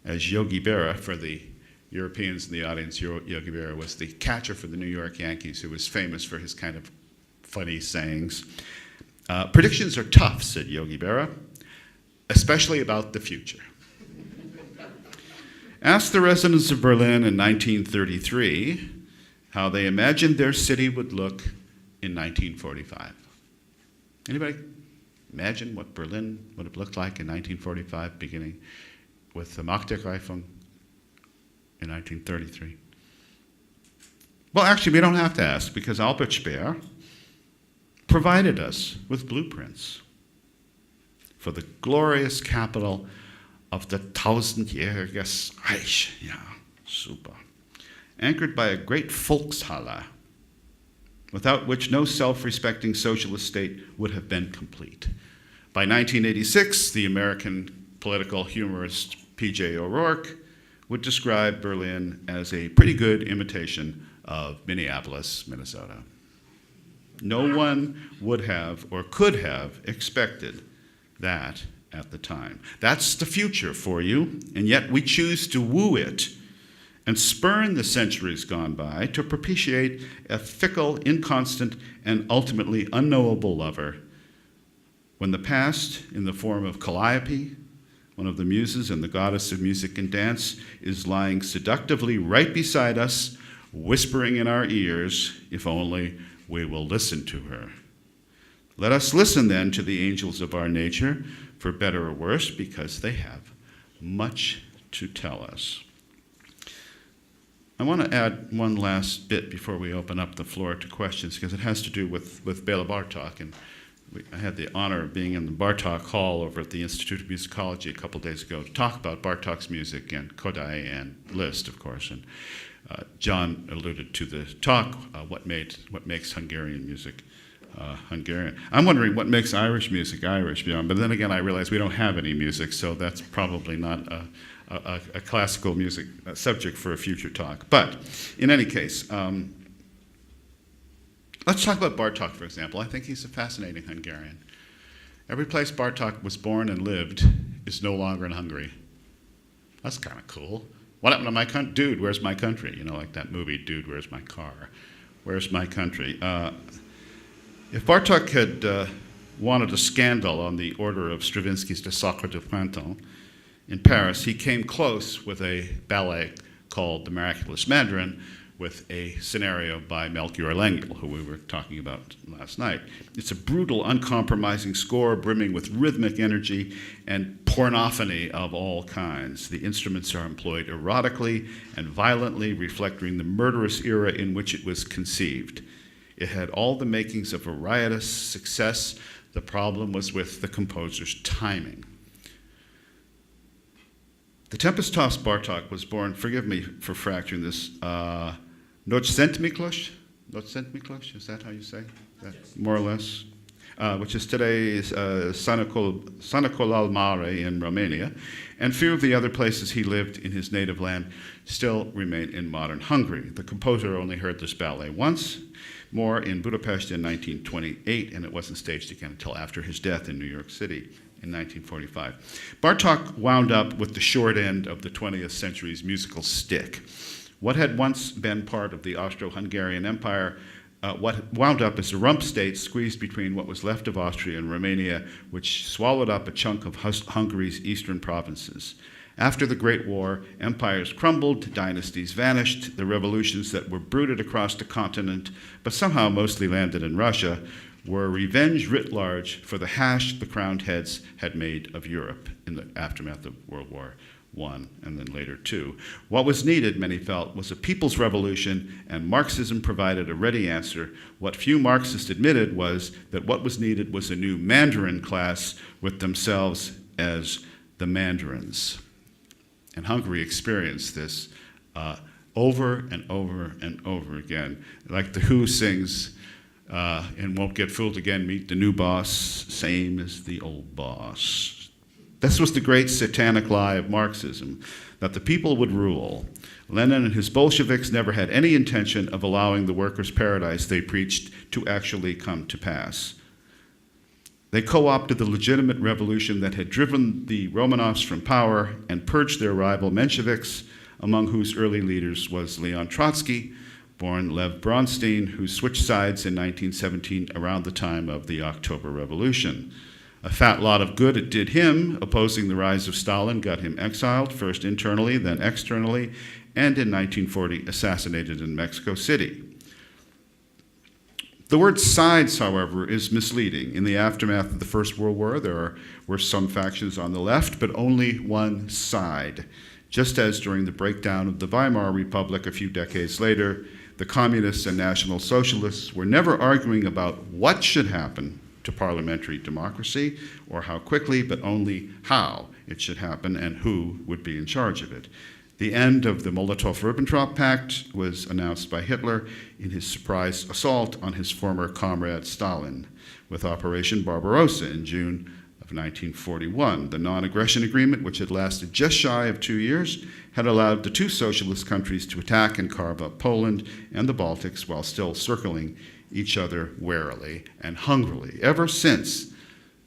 As Yogi Berra, for the Europeans in the audience, Yogi Berra was the catcher for the New York Yankees, who was famous for his kind of funny sayings. Predictions are tough, said Yogi Berra, especially about the future. Ask the residents of Berlin in 1933 how they imagined their city would look in 1945. Anybody imagine what Berlin would have looked like in 1945, beginning with the Machtergreifung in 1933? Well, actually, we don't have to ask, because Albert Speer provided us with blueprints for the glorious capital of the tausendjähriges Reich. Yeah, super. Anchored by a great Volkshalle, without which no self-respecting socialist state would have been complete. By 1986, the American political humorist P.J. O'Rourke would describe Berlin as a pretty good imitation of Minneapolis, Minnesota. No one would have or could have expected that at the time. That's the future for you, and yet we choose to woo it and spurn the centuries gone by to propitiate a fickle, inconstant, and ultimately unknowable lover, when the past, in the form of Calliope, one of the muses and the goddess of music and dance, is lying seductively right beside us, whispering in our ears, if only we will listen to her. Let us listen then to the angels of our nature, for better or worse, because they have much to tell us. I want to add one last bit before we open up the floor to questions, because it has to do with Béla Bartók. And I had the honor of being in the Bartók Hall over at the Institute of Musicology a couple days ago to talk about Bartók's music and Kodály and Liszt, of course. And John alluded to the talk, what makes Hungarian music Hungarian. I'm wondering what makes Irish music Irish, John, but then again I realize we don't have any music, so that's probably not a classical music subject for a future talk. But in any case, let's talk about Bartók, for example. I think he's a fascinating Hungarian. Every place Bartók was born and lived is no longer in Hungary. That's kind of cool. What happened to my country? Dude, where's my country? You know, like that movie, Dude, Where's My Car? Where's my country? If Bartók had wanted a scandal on the order of Stravinsky's De Sacre du Printemps in Paris, he came close with a ballet called The Miraculous Mandarin, with a scenario by Melchior Lengel, who we were talking about last night. It's a brutal, uncompromising score brimming with rhythmic energy and pornophony of all kinds. The instruments are employed erotically and violently, reflecting the murderous era in which it was conceived. It had all the makings of a riotous success. The problem was with the composer's timing. The Tempest-tossed Bartók was born, forgive me for fracturing this, Nocentmiklos, is that how you say that? More or less, which is today's Sanacolal Mare in Romania, and few of the other places he lived in his native land still remain in modern Hungary. The composer only heard this ballet once, more in Budapest in 1928, and it wasn't staged again until after his death in New York City in 1945. Bartók wound up with the short end of the 20th century's musical stick. What had once been part of the Austro-Hungarian Empire, what wound up as a rump state squeezed between what was left of Austria and Romania, which swallowed up a chunk of Hungary's eastern provinces. After the Great War, empires crumbled, dynasties vanished, the revolutions that were brooded across the continent, but somehow mostly landed in Russia, were revenge writ large for the hash the crowned heads had made of Europe in the aftermath of World War I and then later II. What was needed, many felt, was a people's revolution, and Marxism provided a ready answer. What few Marxists admitted was that what was needed was a new Mandarin class with themselves as the Mandarins. And Hungary experienced this over and over and over again. Like the Who sings, and Won't Get Fooled Again, meet the new boss, same as the old boss. This was the great satanic lie of Marxism, that the people would rule. Lenin and his Bolsheviks never had any intention of allowing the workers' paradise they preached to actually come to pass. They co-opted the legitimate revolution that had driven the Romanovs from power and purged their rival Mensheviks, among whose early leaders was Leon Trotsky, born Lev Bronstein, who switched sides in 1917 around the time of the October Revolution. A fat lot of good it did him. Opposing the rise of Stalin got him exiled, first internally, then externally, and in 1940 assassinated in Mexico City. The word sides, however, is misleading. In the aftermath of the First World War, there were some factions on the left, but only one side. Just as during the breakdown of the Weimar Republic a few decades later, the communists and National Socialists were never arguing about what should happen to parliamentary democracy or how quickly, but only how it should happen and who would be in charge of it. The end of the Molotov-Ribbentrop Pact was announced by Hitler in his surprise assault on his former comrade Stalin with Operation Barbarossa in June of 1941. The non-aggression agreement, which had lasted just shy of 2 years, had allowed the two socialist countries to attack and carve up Poland and the Baltics while still circling each other warily and hungrily. Ever since,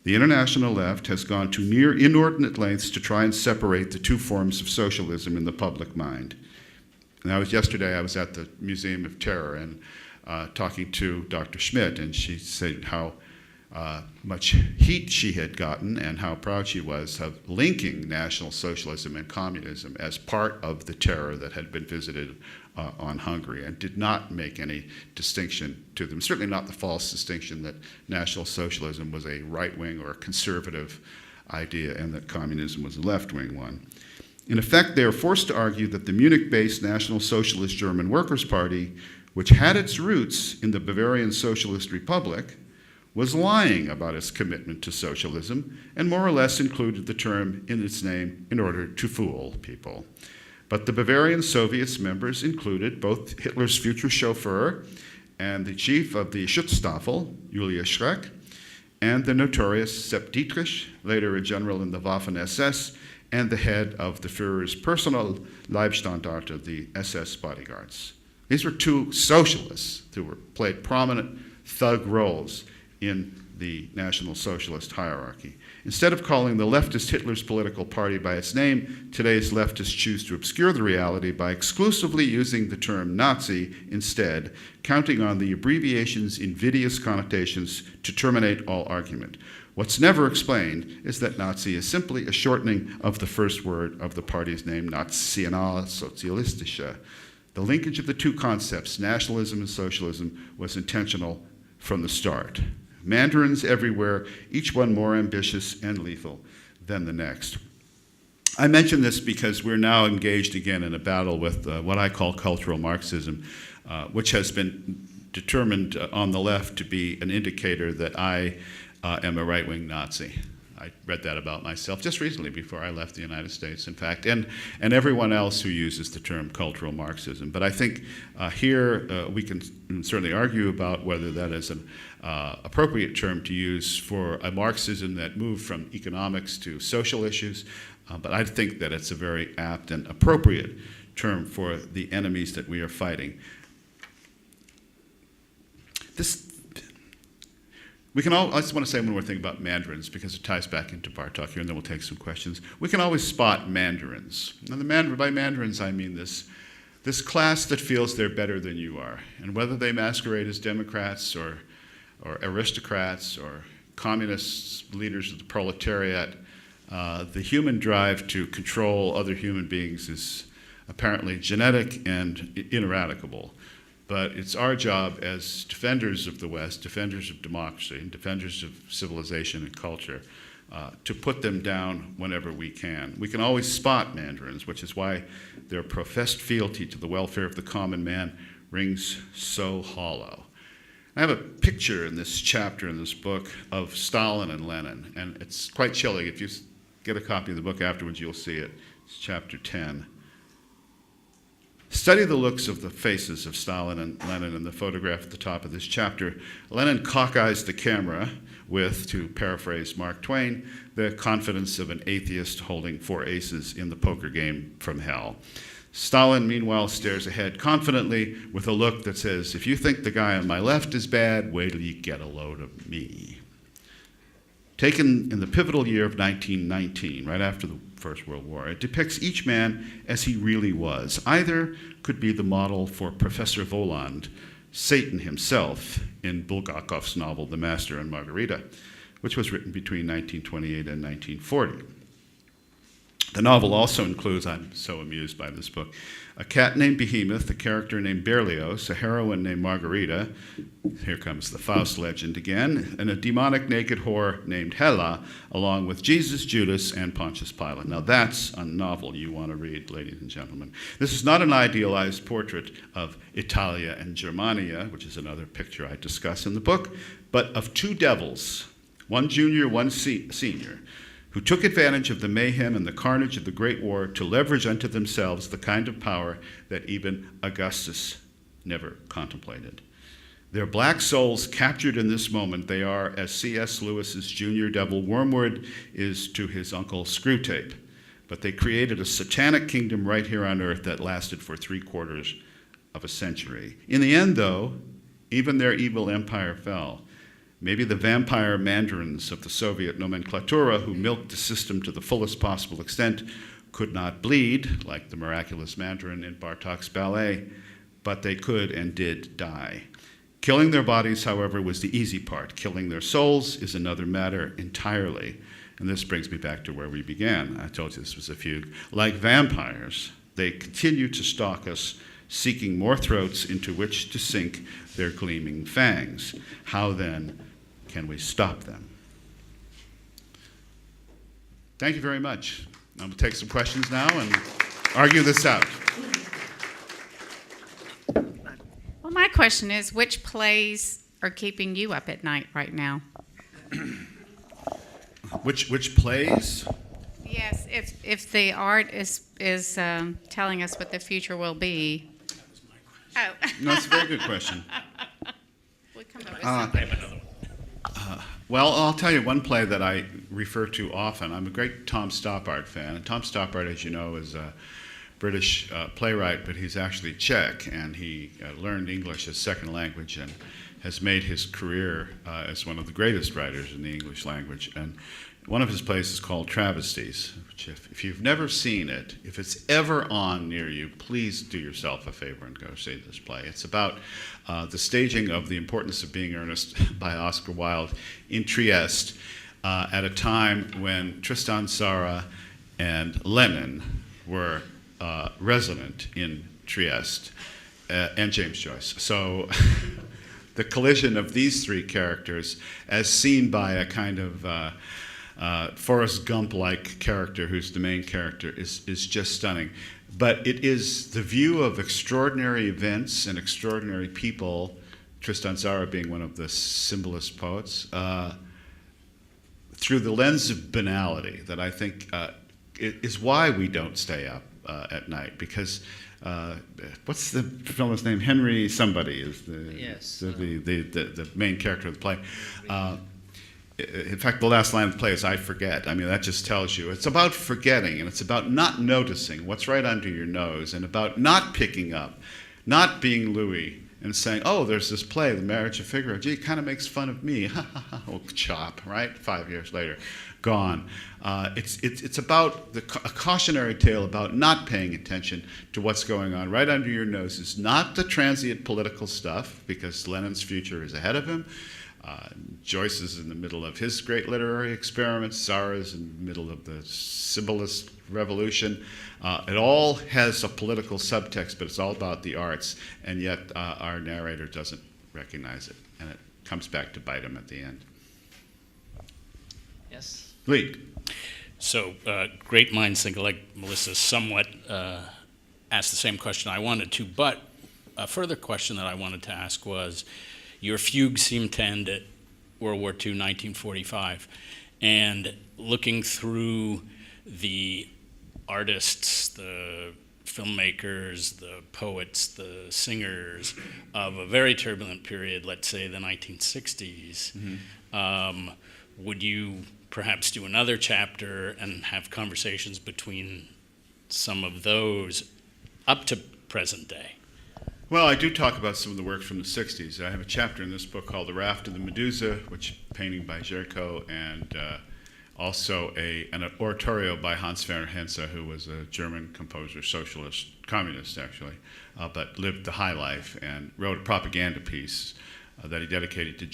the international left has gone to near inordinate lengths to try and separate the two forms of socialism in the public mind. And yesterday I was at the Museum of Terror and talking to Dr. Schmidt, and she said how much heat she had gotten and how proud she was of linking National Socialism and communism as part of the terror that had been visited on Hungary, and did not make any distinction to them, certainly not the false distinction that National Socialism was a right-wing or a conservative idea and that communism was a left-wing one. In effect, they are forced to argue that the Munich-based National Socialist German Workers' Party, which had its roots in the Bavarian Socialist Republic, was lying about its commitment to socialism and more or less included the term in its name in order to fool people. But the Bavarian Soviet's members included both Hitler's future chauffeur and the chief of the Schutzstaffel, Julius Schreck, and the notorious Sepp Dietrich, later a general in the Waffen-SS, and the head of the Führer's personal Leibstandarte, the SS bodyguards. These were two socialists who played prominent thug roles in the National Socialist hierarchy. Instead of calling the leftist Hitler's political party by its name, today's leftists choose to obscure the reality by exclusively using the term Nazi instead, counting on the abbreviation's invidious connotations to terminate all argument. What's never explained is that Nazi is simply a shortening of the first word of the party's name, Nationalsozialistische. The linkage of the two concepts, nationalism and socialism, was intentional from the start. Mandarins everywhere, each one more ambitious and lethal than the next. I mention this because we're now engaged again in a battle with what I call cultural Marxism, which has been determined on the left to be an indicator that I am a right-wing Nazi. I read that about myself just recently before I left the United States, in fact, and everyone else who uses the term cultural Marxism. But I think here we can certainly argue about whether that is an appropriate term to use for a Marxism that moved from economics to social issues, but I think that it's a very apt and appropriate term for the enemies that we are fighting. I just want to say one more thing about Mandarins because it ties back into Bartok here, and then we'll take some questions. We can always spot Mandarins. And by Mandarins, I mean this class that feels they're better than you are. And whether they masquerade as Democrats or aristocrats or communists, leaders of the proletariat, the human drive to control other human beings is apparently genetic and ineradicable. But it's our job as defenders of the West, defenders of democracy, and defenders of civilization and culture, to put them down whenever we can. We can always spot Mandarins, which is why their professed fealty to the welfare of the common man rings so hollow. I have a picture in this chapter in this book of Stalin and Lenin, and it's quite chilling. If you get a copy of the book afterwards, you'll see it. It's chapter 10. Study the looks of the faces of Stalin and Lenin in the photograph at the top of this chapter. Lenin cockeyes the camera with, to paraphrase Mark Twain, the confidence of an atheist holding 4 aces in the poker game from hell. Stalin, meanwhile, stares ahead confidently with a look that says, if you think the guy on my left is bad, wait till you get a load of me. Taken in the pivotal year of 1919, right after the First World War, it depicts each man as he really was. Either could be the model for Professor Voland, Satan himself, in Bulgakov's novel The Master and Margarita, which was written between 1928 and 1940. The novel also includes, I'm so amused by this book, a cat named Behemoth, a character named Berlioz, a heroine named Margarita, here comes the Faust legend again, and a demonic naked whore named Hela, along with Jesus, Judas, and Pontius Pilate. Now that's a novel you want to read, ladies and gentlemen. This is not an idealized portrait of Italia and Germania, which is another picture I discuss in the book, but of 2 devils, one junior, one senior, who took advantage of the mayhem and the carnage of the Great War to leverage unto themselves the kind of power that even Augustus never contemplated. Their black souls captured in this moment, they are as C.S. Lewis's junior devil Wormwood is to his uncle Screwtape. But they created a satanic kingdom right here on earth that lasted for 3/4 of a century. In the end, though, even their evil empire fell. Maybe the vampire mandarins of the Soviet nomenclatura who milked the system to the fullest possible extent could not bleed, like the miraculous Mandarin in Bartok's ballet, but they could and did die. Killing their bodies, however, was the easy part. Killing their souls is another matter entirely. And this brings me back to where we began. I told you this was a fugue. Like vampires, they continue to stalk us, seeking more throats into which to sink their gleaming fangs. How then can we stop them? Thank you very much. I'm going to take some questions now and argue this out. Well, my question is, which plays are keeping you up at night right now? Which plays? Yes, if the art is telling us what the future will be. That was my question. Oh. No, that's a very good question. We'll come up with something. I have another one. Well, I'll tell you one play that I refer to often. I'm a great Tom Stoppard fan. And Tom Stoppard, as you know, is a British playwright, but he's actually Czech, and he learned English as second language and has made his career as one of the greatest writers in the English language. And one of his plays is called Travesties, which if you've never seen it, if it's ever on near you, please do yourself a favor and go see this play. It's about the staging of The Importance of Being Earnest by Oscar Wilde in Trieste at a time when Tristan Tzara and Lenin were resident in Trieste, and James Joyce. So the collision of these three characters, as seen by a kind of Forrest Gump-like character who's the main character, is just stunning. But it is the view of extraordinary events and extraordinary people, Tristan Tzara being one of the symbolist poets, through the lens of banality that I think is why we don't stay up at night, because what's the fellow's name? Henry somebody is the main character of the play. In fact, the last line of the play is "I forget." I mean, that just tells you it's about forgetting, and it's about not noticing what's right under your nose, and about not picking up, not being Louis and saying, "Oh, there's this play, The Marriage of Figaro. Gee, it kind of makes fun of me." Oh, chop! Right? 5 years later, gone. It's about a cautionary tale about not paying attention to what's going on right under your nose. It's not the transient political stuff, because Lenin's future is ahead of him. Joyce is in the middle of his great literary experiments. Tzara is in the middle of the symbolist revolution. It all has a political subtext, but it's all about the arts, and yet our narrator doesn't recognize it, and it comes back to bite him at the end. Yes. Lee. So, great minds think alike. Melissa somewhat asked the same question I wanted to, but a further question that I wanted to ask was, your fugue seemed to end at World War II, 1945, and looking through the artists, the filmmakers, the poets, the singers of a very turbulent period, let's say the 1960s, would you perhaps do another chapter and have conversations between some of those up to present day? Well, I do talk about some of the work from the 60s. I have a chapter in this book called The Raft of the Medusa, which is a painting by Jerko, and also an oratorio by Hans Werner Henze, who was a German composer, socialist, communist actually, but lived the high life and wrote a propaganda piece that he dedicated to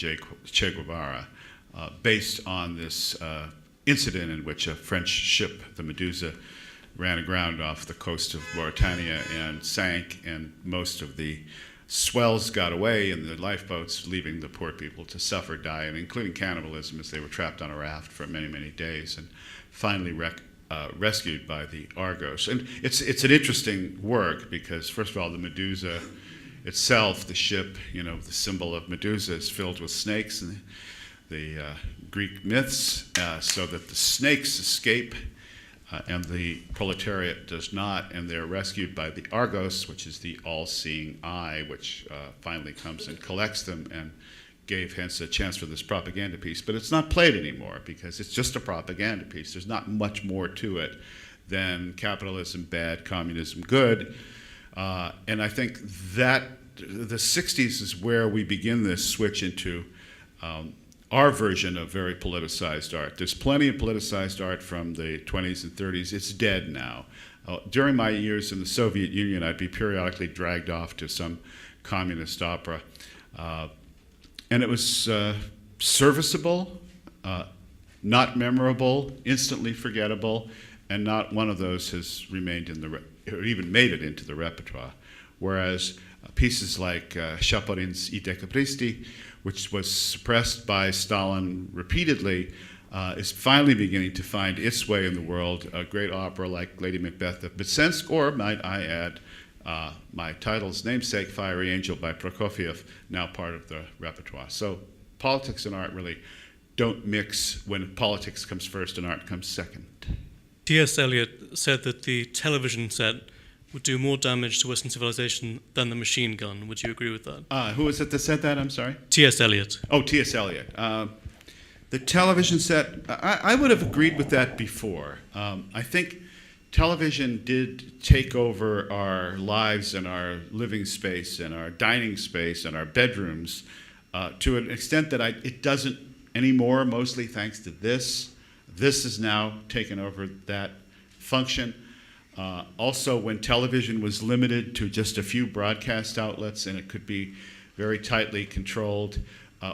Che Guevara, based on this incident in which a French ship, the Medusa, ran aground off the coast of Mauritania and sank, and most of the swells got away in the lifeboats, leaving the poor people to suffer, die, and including cannibalism, as they were trapped on a raft for many, many days, and finally rescued by the Argos. And it's an interesting work because, first of all, the Medusa itself, the ship, the symbol of Medusa, is filled with snakes in the Greek myths, so that the snakes escape and the proletariat does not, and they're rescued by the Argos, which is the all-seeing eye, which finally comes and collects them and gave Henze a chance for this propaganda piece. But it's not played anymore because it's just a propaganda piece. There's not much more to it than capitalism bad, communism good. And I think that the 60s is where we begin this switch into our version of very politicized art. There's plenty of politicized art from the 20s and 30s. It's dead now. During my years in the Soviet Union, I'd be periodically dragged off to some communist opera. And it was serviceable, not memorable, instantly forgettable, and not one of those has remained in the, or even made it into the repertoire. Whereas pieces like Chaporin's I Dekabristi, which was suppressed by Stalin repeatedly, is finally beginning to find its way in the world. A great opera like Lady Macbeth of Bitsensk, or might I add, my title's namesake, Fiery Angel by Prokofiev, now part of the repertoire. So politics and art really don't mix when politics comes first and art comes second. T.S. Eliot said that the television set would do more damage to Western civilization than the machine gun. Would you agree with that? Who was it that said that? I'm sorry? T.S. Eliot. Oh, T.S. Eliot. The television set, I would have agreed with that before. I think television did take over our lives and our living space and our dining space and our bedrooms to an extent that it doesn't anymore, mostly thanks to this. This has now taken over that function. Also, when television was limited to just a few broadcast outlets and it could be very tightly controlled,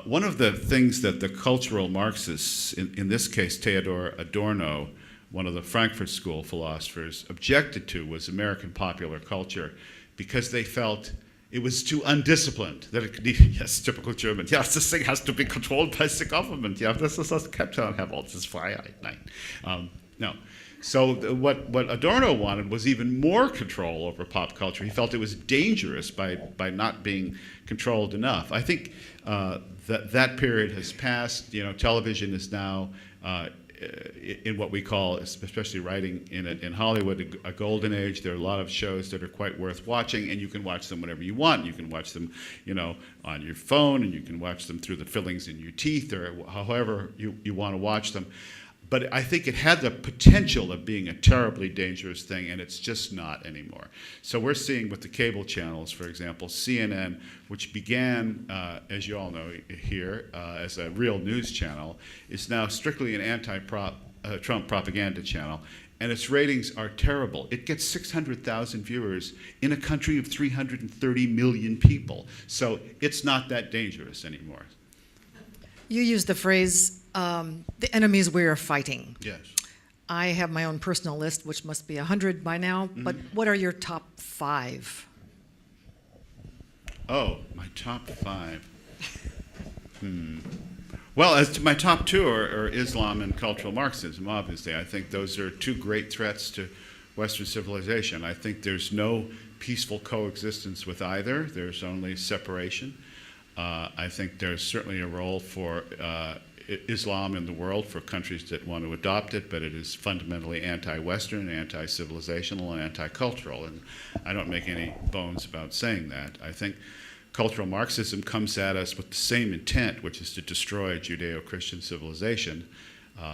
one of the things that the cultural Marxists, in this case Theodor Adorno, one of the Frankfurt School philosophers, objected to was American popular culture because they felt it was too undisciplined, that it could, yes, typical German, yes, this thing has to be controlled by the government, yeah, this is kept on, have all this Freiheit. No. So what Adorno wanted was even more control over pop culture. He felt it was dangerous by not being controlled enough. I think that period has passed. You know, television is now in what we call, especially writing in Hollywood, a golden age. There are a lot of shows that are quite worth watching, and you can watch them whenever you want. You can watch them, you know, on your phone, and you can watch them through the fillings in your teeth, or however you want to watch them. But I think it had the potential of being a terribly dangerous thing, and it's just not anymore. So we're seeing with the cable channels, for example, CNN, which began, as you all know here, as a real news channel, is now strictly an anti-Trump propaganda channel, and its ratings are terrible. It gets 600,000 viewers in a country of 330 million people. So it's not that dangerous anymore. You used the phrase, the enemies we are fighting. Yes. I have my own personal list, which must be 100 by now, but what are your top 5? Oh, my top 5. Well, as to my top 2 are Islam and cultural Marxism, obviously. I think those are 2 great threats to Western civilization. I think there's no peaceful coexistence with either. There's only separation. I think there's certainly a role for Islam in the world for countries that want to adopt it, but it is fundamentally anti-Western, anti-civilizational, and anti-cultural, and I don't make any bones about saying that. I think cultural Marxism comes at us with the same intent, which is to destroy Judeo-Christian civilization,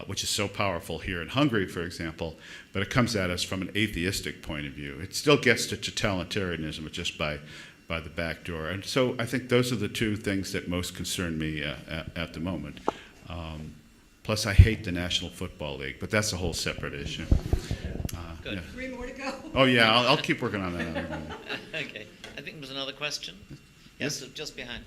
which is so powerful here in Hungary, for example, but it comes at us from an atheistic point of view. It still gets to totalitarianism, just by the back door. And so I think those are the 2 things that most concern me at the moment. Plus, I hate the National Football League, but that's a whole separate issue. Good. Yeah. 3 more to go. Oh, yeah, I'll keep working on that. Okay. I think there's another question. Yes, just behind.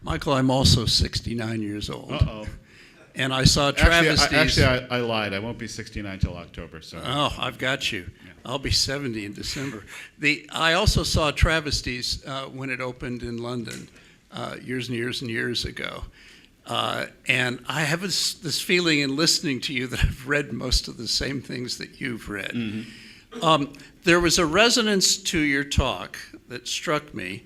Michael, I'm also 69 years old. Uh-oh. And I saw travesties. Actually, I lied. I won't be 69 till October. So. Oh, I've got you. Yeah. I'll be 70 in December. I also saw travesties when it opened in London years and years and years ago. And I have this feeling in listening to you that I've read most of the same things that you've read. Mm-hmm. There was a resonance to your talk that struck me,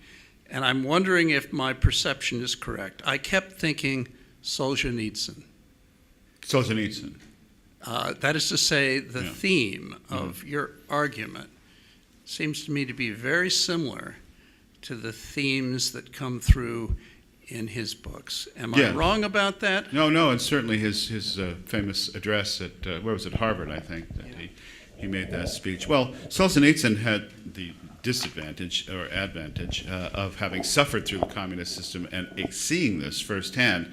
and I'm wondering if my perception is correct. I kept thinking Solzhenitsyn. Solzhenitsyn. That is to say, the theme of your argument seems to me to be very similar to the themes that come through in his books. Am I wrong about that? No, and certainly his famous address at, where was it, Harvard, I think, that he made that speech. Well, Solzhenitsyn had the disadvantage or advantage of having suffered through the communist system and seeing this firsthand.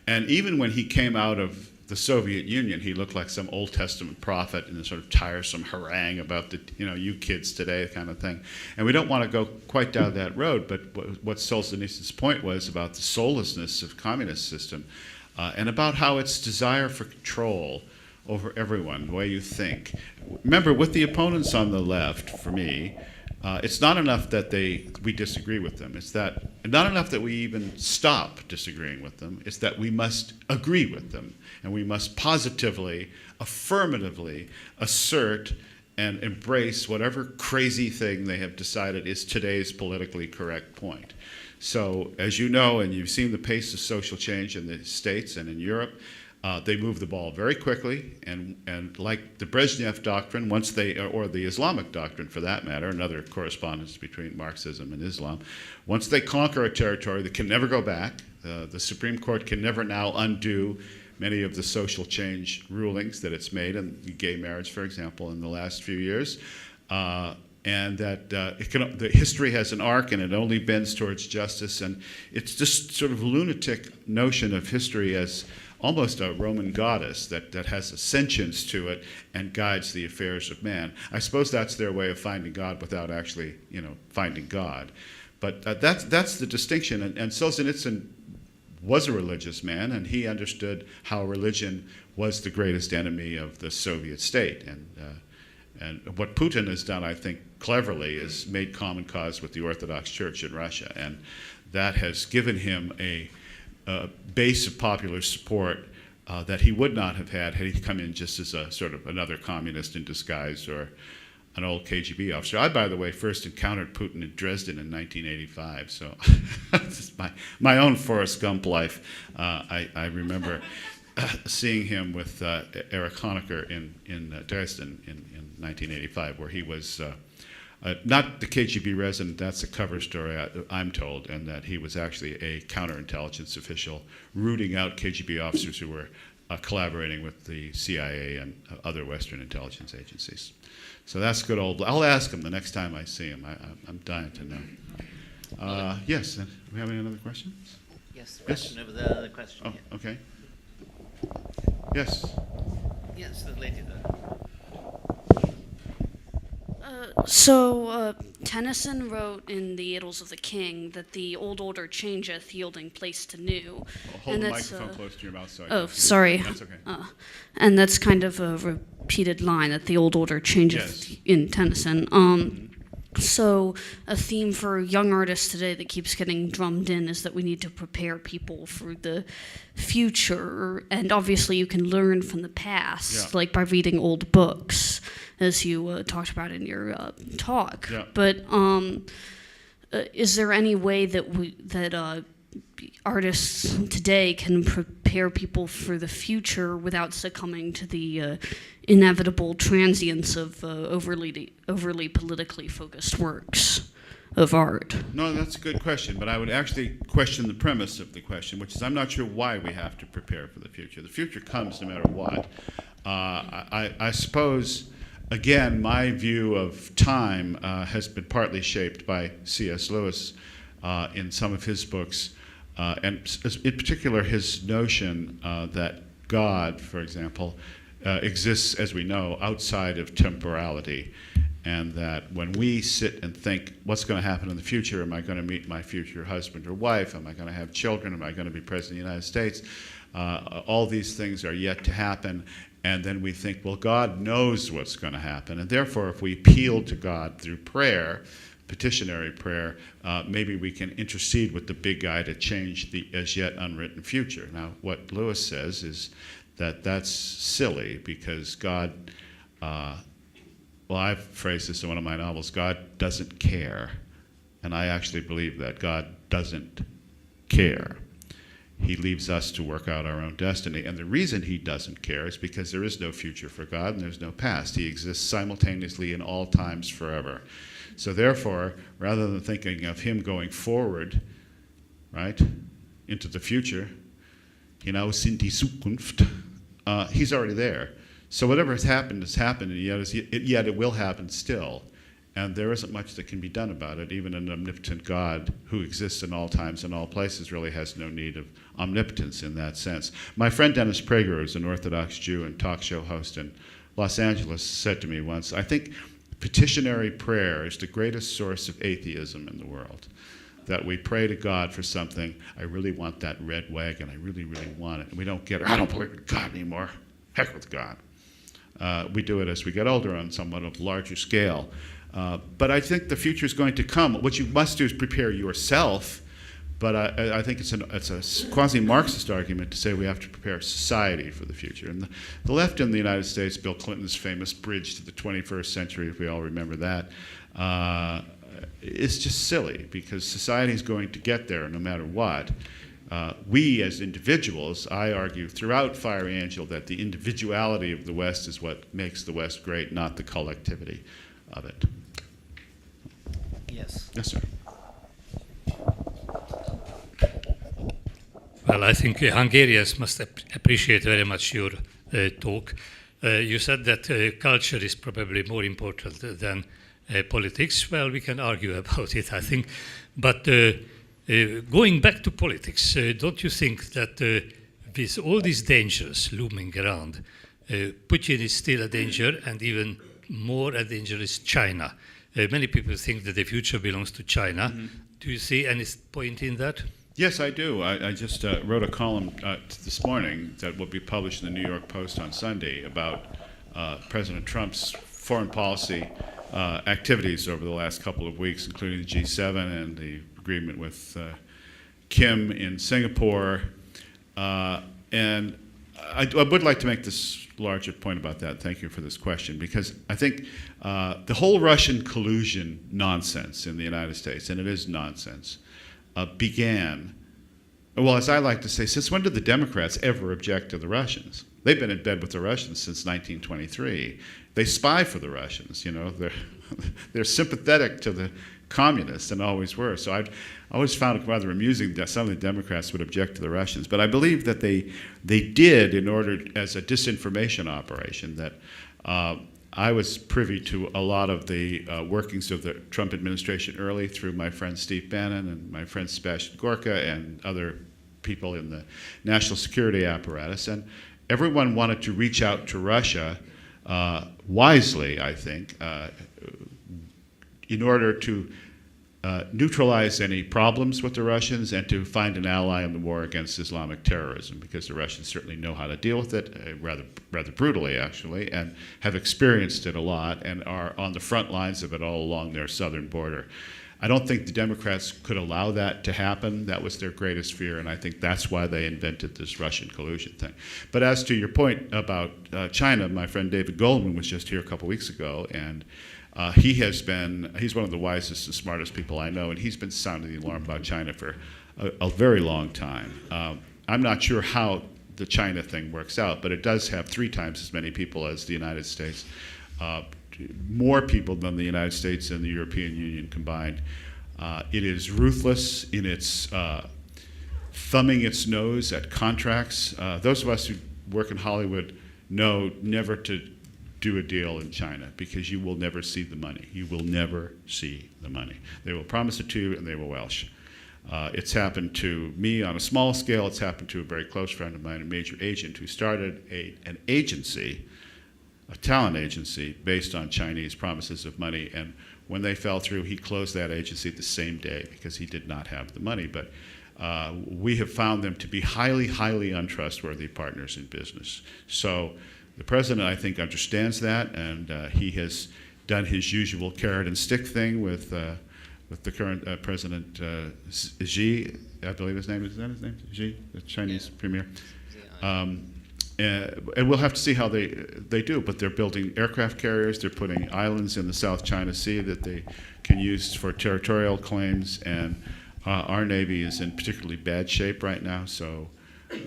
And even when he came out of the Soviet Union, he looked like some Old Testament prophet in a sort of tiresome harangue about the, you kids today kind of thing. And we don't want to go quite down that road, but what Solzhenitsyn's point was about the soullessness of communist system and about how its desire for control over everyone, the way you think. Remember, with the opponents on the left, for me, it's not enough that we disagree with them. It's that not enough that we even stop disagreeing with them. It's that we must agree with them, and we must positively, affirmatively assert and embrace whatever crazy thing they have decided is today's politically correct point. So, as you know, and you've seen the pace of social change in the States and in Europe, they move the ball very quickly, and like the Brezhnev doctrine, or the Islamic doctrine for that matter, another correspondence between Marxism and Islam, once they conquer a territory, they can never go back. The Supreme Court can never now undo many of the social change rulings that it's made in gay marriage, for example, in the last few years. And that the history has an arc and it only bends towards justice. And it's just sort of a lunatic notion of history as almost a Roman goddess that has a sentience to it and guides the affairs of man. I suppose that's their way of finding God without actually, finding God. But that's the distinction. And Solzhenitsyn was a religious man, and he understood how religion was the greatest enemy of the Soviet state. And what Putin has done, I think, cleverly is made common cause with the Orthodox Church in Russia. And that has given him a base of popular support that he would not have had he come in just as a sort of another communist in disguise or an old KGB officer. I, by the way, first encountered Putin in Dresden in 1985, so this is my own Forrest Gump life. I remember seeing him with Erich Honecker in Dresden in 1985, where he was not the KGB resident, that's a cover story, I'm told, and that he was actually a counterintelligence official rooting out KGB officers who were collaborating with the CIA and other Western intelligence agencies. So that's good old. I'll ask him the next time I see him. I'm dying to know. Yes, do we have any other questions? Yes, question over there, the question. Oh, Yeah. okay. Yes. Yes, the lady there. Tennyson wrote in The Idylls of the King that the old order changeth, yielding place to new. Hold and the that's, microphone close to your mouth so I Oh, can- sorry. That's okay. And that's kind of a repeated line, that the old order changeth Yes. in Tennyson. So a theme for young artists today that keeps getting drummed in is that we need to prepare people for the future. And obviously you can learn from the past, like by reading old books, as you talked about in your talk. Yeah. But is there any way that artists today can prepare people for the future without succumbing to the inevitable transience of overly politically focused works of art? No, that's a good question, but I would actually question the premise of the question, which is I'm not sure why we have to prepare for the future. The future comes no matter what. I suppose, again, my view of time has been partly shaped by C.S. Lewis in some of his books, and in particular his notion that God, for example, exists, as we know, outside of temporality, and that when we sit and think, what's going to happen in the future? Am I going to meet my future husband or wife? Am I going to have children? Am I going to be president of the United States? All these things are yet to happen, and then we think, well, God knows what's going to happen, and therefore if we appeal to God through prayer, petitionary prayer, maybe we can intercede with the big guy to change the as yet unwritten future. Now, what Lewis says is that that's silly because God, well, I've phrased this in one of my novels, God doesn't care. And I actually believe that God doesn't care. He leaves us to work out our own destiny. And the reason he doesn't care is because there is no future for God and there's no past. He exists simultaneously in all times forever. So therefore, rather than thinking of him going forward, right, into the future, hinaus in die Zukunft, he's already there. So whatever has happened, and yet it will happen still. And there isn't much that can be done about it. Even an omnipotent God who exists in all times and all places really has no need of omnipotence in that sense. My friend Dennis Prager, who's an Orthodox Jew and talk show host in Los Angeles, said to me once, I think petitionary prayer is the greatest source of atheism in the world. That we pray to God for something, I really want that red wagon, I really, really want it, and we don't get it. I don't believe in God anymore. Heck with God. We do it as we get older on somewhat of a larger scale. But I think the future is going to come. What you must do is prepare yourself, but I think it's a quasi-Marxist argument to say we have to prepare society for the future. And the left in the United States, Bill Clinton's famous bridge to the 21st century, if we all remember that, is just silly because society is going to get there no matter what. We as individuals, I argue throughout Fiery Angel that the individuality of the West is what makes the West great, not the collectivity of it. Yes. Yes, sir. Well, I think Hungarians must appreciate very much your talk. You said that culture is probably more important than politics. Well, we can argue about it, I think. But going back to politics, don't you think that with all these dangers looming around, Putin is still a danger, and even more a danger is China? Many people think that the future belongs to China. Mm-hmm. Do you see any point in that? Yes, I do. I just wrote a column this morning that will be published in the New York Post on Sunday about President Trump's foreign policy activities over the last couple of weeks, including the G7 and the agreement with Kim in Singapore. And I would like to make this larger point about that. Thank you for this question, because I think the whole Russian collusion nonsense in the United States, and it is nonsense, began, well, as I like to say, since when did the Democrats ever object to the Russians? They've been in bed with the Russians since 1923. They spy for the Russians, you know. They're sympathetic to the communists and always were. So I always found it rather amusing that some of the Democrats would object to the Russians. But I believe that they did in order, as a disinformation operation, that I was privy to a lot of the workings of the Trump administration early through my friend Steve Bannon and my friend Sebastian Gorka and other people in the national security apparatus. And everyone wanted to reach out to Russia wisely, I think, in order to neutralize any problems with the Russians and to find an ally in the war against Islamic terrorism, because the Russians certainly know how to deal with it, rather brutally actually, and have experienced it a lot and are on the front lines of it all along their southern border. I don't think the Democrats could allow that to happen. That was their greatest fear, and I think that's why they invented this Russian collusion thing. But as to your point about China, my friend David Goldman was just here a couple weeks ago, and he's one of the wisest and smartest people I know, and he's been sounding the alarm about China for a very long time. I'm not sure how the China thing works out, but it does have 3 times as many people as the United States, more people than the United States and the European Union combined. It is ruthless in its thumbing its nose at contracts. Those of us who work in Hollywood know never to do a deal in China, because you will never see the money. You will never see the money. They will promise it to you, and they will Welsh. It's happened to me on a small scale. It's happened to a very close friend of mine, a major agent, who started an agency, a talent agency, based on Chinese promises of money. And when they fell through, he closed that agency the same day because he did not have the money. But we have found them to be highly, highly untrustworthy partners in business. So the president, I think, understands that, and he has done his usual carrot and stick thing with the current President Xi, I believe is that his name? Xi, the Chinese premier. And we'll have to see how they do, but they're building aircraft carriers, they're putting islands in the South China Sea that they can use for territorial claims, and our Navy is in particularly bad shape right now, so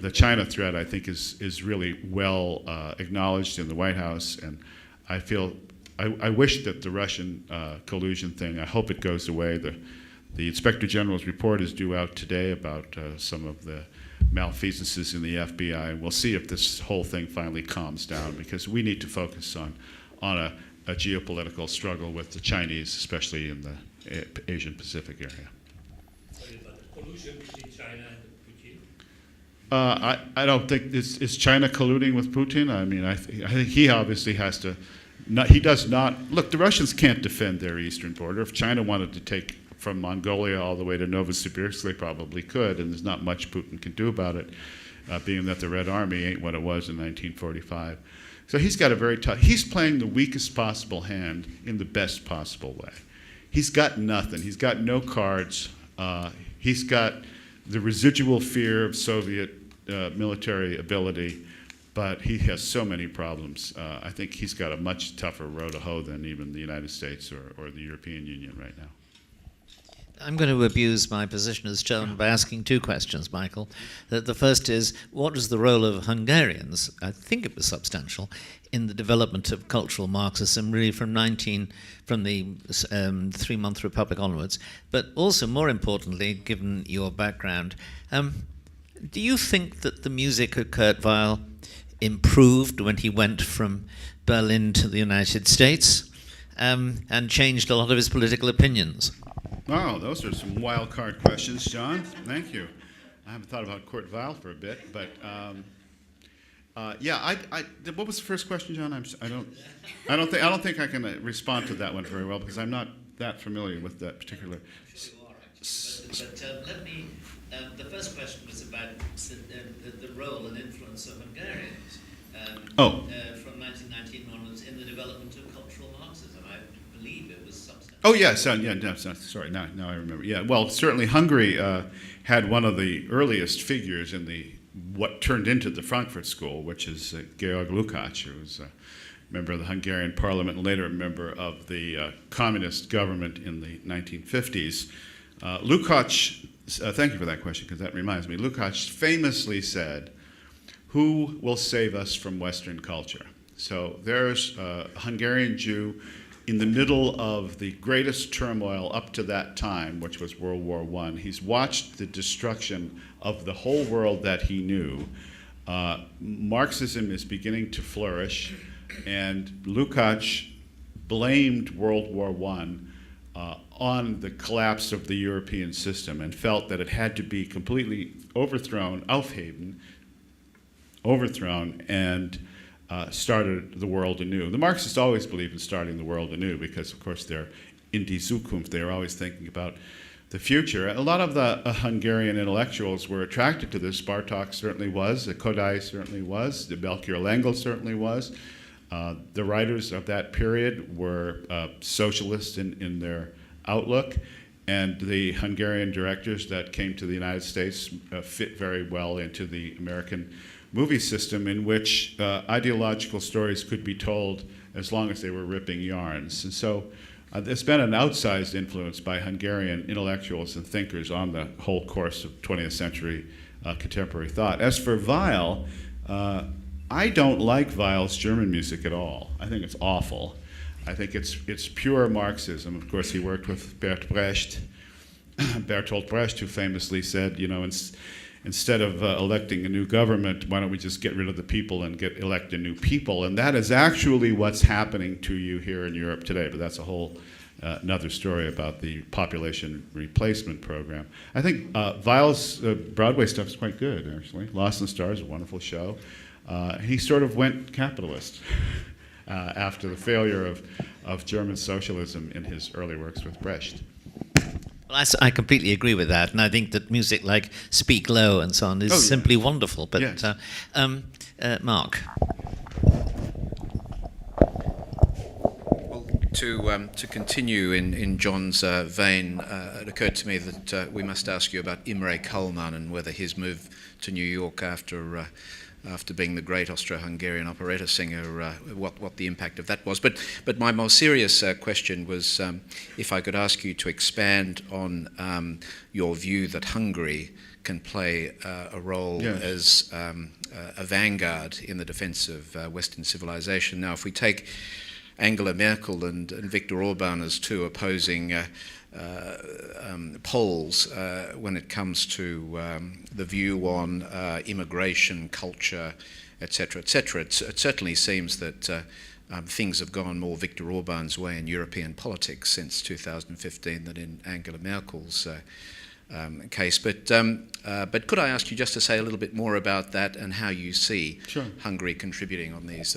the China threat, I think, is really well acknowledged in the White House, and I wish that the Russian collusion thing, I hope it goes away. The Inspector General's report is due out today about some of the malfeasances in the FBI. We'll see if this whole thing finally calms down, because we need to focus on a geopolitical struggle with the Chinese, especially in the Asian Pacific area. Sorry, but collusion between China and Putin? I don't think, is China colluding with Putin? I mean, I think he obviously has to, he does not, look, the Russians can't defend their eastern border. If China wanted to take from Mongolia all the way to Novosibirsk, they probably could, and there's not much Putin can do about it, being that the Red Army ain't what it was in 1945. So he's got a very tough, he's playing the weakest possible hand in the best possible way. He's got nothing. He's got no cards. He's got the residual fear of Soviet military ability, but he has so many problems. I think he's got a much tougher row to hoe than even the United States or the European Union right now. I'm going to abuse my position as chairman by asking two questions, Michael. The first is, what was the role of Hungarians? I think it was substantial in the development of cultural Marxism, really from the 3-month Republic onwards. But also, more importantly, given your background, do you think that the music of Kurt Weill improved when he went from Berlin to the United States and changed a lot of his political opinions? Wow, those are some wild card questions, John. Thank you. I haven't thought about Kurt Weill for a bit, but yeah. What was the first question, John? I don't think I can respond to that one very well, because I'm not that familiar with that particular. But let me. The first question was about the role and influence of Hungarians from 1919 onwards in the development of cultural Marxism. I believe it was substantial. Oh yes, sorry. Now I remember. Yeah, well, certainly Hungary had one of the earliest figures in what turned into the Frankfurt School, which is Georg Lukács, who was a member of the Hungarian Parliament and later a member of the communist government in the 1950s. Lukács, thank you for that question, because that reminds me. Lukács famously said, "Who will save us from Western culture?" So there's a Hungarian Jew in the middle of the greatest turmoil up to that time, which was World War I. He's watched the destruction of the whole world that he knew. Marxism is beginning to flourish, and Lukács blamed World War I on the collapse of the European system and felt that it had to be completely overthrown, overthrown, and started the world anew. The Marxists always believe in starting the world anew because, of course, they're in die Zukunft. They're always thinking about the future. A lot of the Hungarian intellectuals were attracted to this. Bartok certainly was. Kodai certainly was. The Melchior Lengel certainly was. The writers of that period were socialist in their outlook, and the Hungarian directors that came to the United States fit very well into the American movie system, in which ideological stories could be told as long as they were ripping yarns. And so there's been an outsized influence by Hungarian intellectuals and thinkers on the whole course of 20th century contemporary thought. As for Weill, I don't like Weill's German music at all. I think it's awful. I think it's pure Marxism. Of course, he worked with Bertolt Brecht, who famously said, instead of electing a new government, why don't we just get rid of the people and elect a new people? And that is actually what's happening to you here in Europe today. But that's a whole another story about the population replacement program. I think Weill's Broadway stuff is quite good, actually. Lost in the Stars is a wonderful show. He sort of went capitalist after the failure of German socialism in his early works with Brecht. Well, I completely agree with that, and I think that music like Speak Low and so on is simply wonderful. But yes. Mark. Well, to continue in John's vein, it occurred to me that we must ask you about Imre Kallman and whether his move to New York after being the great Austro-Hungarian operetta singer, what the impact of that was. But my more serious question was if I could ask you to expand on your view that Hungary can play a role as a vanguard in the defense of Western civilization. Now, if we take Angela Merkel and Viktor Orban as two opposing polls when it comes to the view on immigration, culture, etc., etc. It certainly seems that things have gone more Viktor Orban's way in European politics since 2015 than in Angela Merkel's case. But could I ask you just to say a little bit more about that and how you see Hungary contributing on these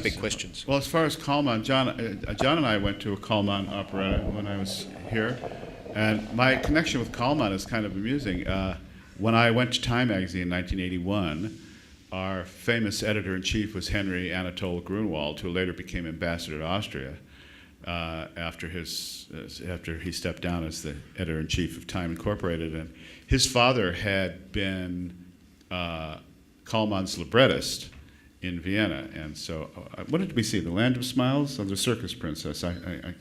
big questions? Well, as far as Kalman, John and I went to a Kalman operetta when I was here, and my connection with Kalman is kind of amusing. When I went to Time magazine in 1981, our famous editor-in-chief was Henry Anatole Grunwald, who later became ambassador to Austria after he stepped down as the editor-in-chief of Time Incorporated. And his father had been Kalman's librettist in Vienna. And so, what did we see? The Land of Smiles or the Circus Princess? The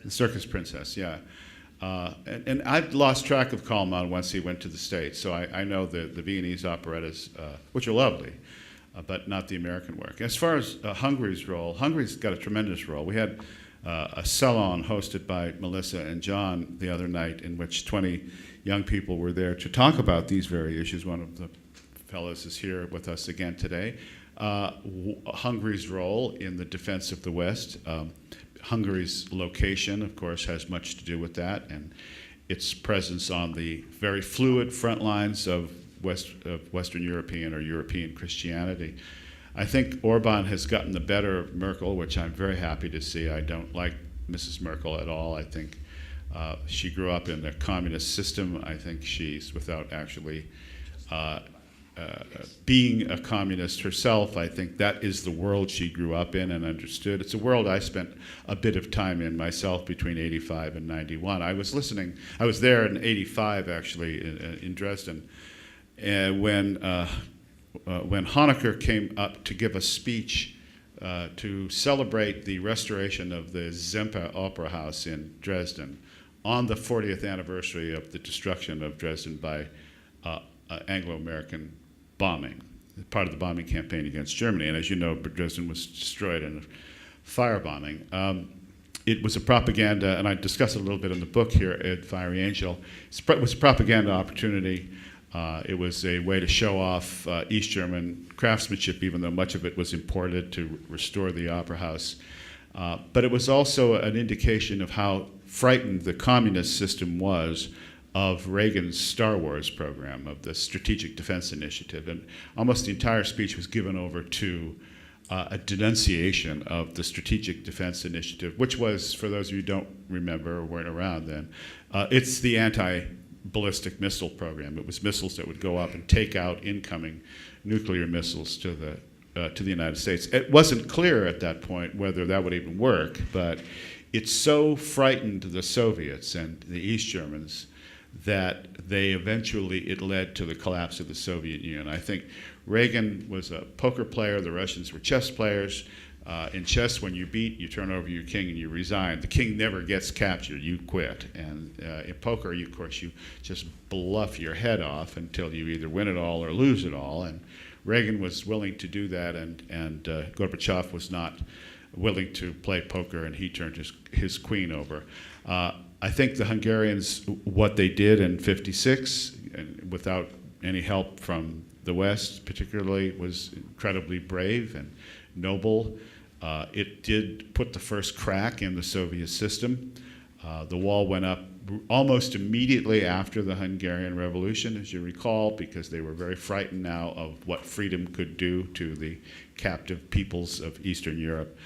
Circus Princess, yeah. And I've lost track of Kalman once he went to the States, so I know the Viennese operettas, which are lovely, but not the American work. As far as Hungary's role, Hungary's got a tremendous role. We had a salon hosted by Melissa and John the other night in which 20 young people were there to talk about these very issues. One of the fellows is here with us again today. Hungary's role in the defense of the West. Hungary's location, of course, has much to do with that, and its presence on the very fluid front lines of Western European or European Christianity. I think Orban has gotten the better of Merkel, which I'm very happy to see. I don't like Mrs. Merkel at all. I think she grew up in the communist system. I think she's, without actually being a communist herself, I think that is the world she grew up in and understood. It's a world I spent a bit of time in myself between 85 and 91. I was there in 85 actually in Dresden, when Honecker came up to give a speech to celebrate the restoration of the Semper Opera House in Dresden on the 40th anniversary of the destruction of Dresden by Anglo-American bombing, part of the bombing campaign against Germany. And as you know, Dresden was destroyed in a firebombing. It was a propaganda, and I discuss it a little bit in the book here at Fiery Angel. It was a propaganda opportunity. It was a way to show off East German craftsmanship, even though much of it was imported to restore the opera house. But it was also an indication of how frightened the communist system was of Reagan's Star Wars program, of the Strategic Defense Initiative. And almost the entire speech was given over to a denunciation of the Strategic Defense Initiative, which was, for those of you who don't remember or weren't around then, it's the anti-ballistic missile program. It was missiles that would go up and take out incoming nuclear missiles to the United States. It wasn't clear at that point whether that would even work, but it so frightened the Soviets and the East Germans that it led to the collapse of the Soviet Union. I think Reagan was a poker player, the Russians were chess players. In chess, when you beat, you turn over your king and you resign. The king never gets captured, you quit. And in poker, of course, you just bluff your head off until you either win it all or lose it all. And Reagan was willing to do that, and Gorbachev was not willing to play poker, and he turned his queen over. I think the Hungarians, what they did in '56, without any help from the West particularly, was incredibly brave and noble. It did put the first crack in the Soviet system. The wall went up almost immediately after the Hungarian Revolution, as you recall, because they were very frightened now of what freedom could do to the captive peoples of Eastern Europe.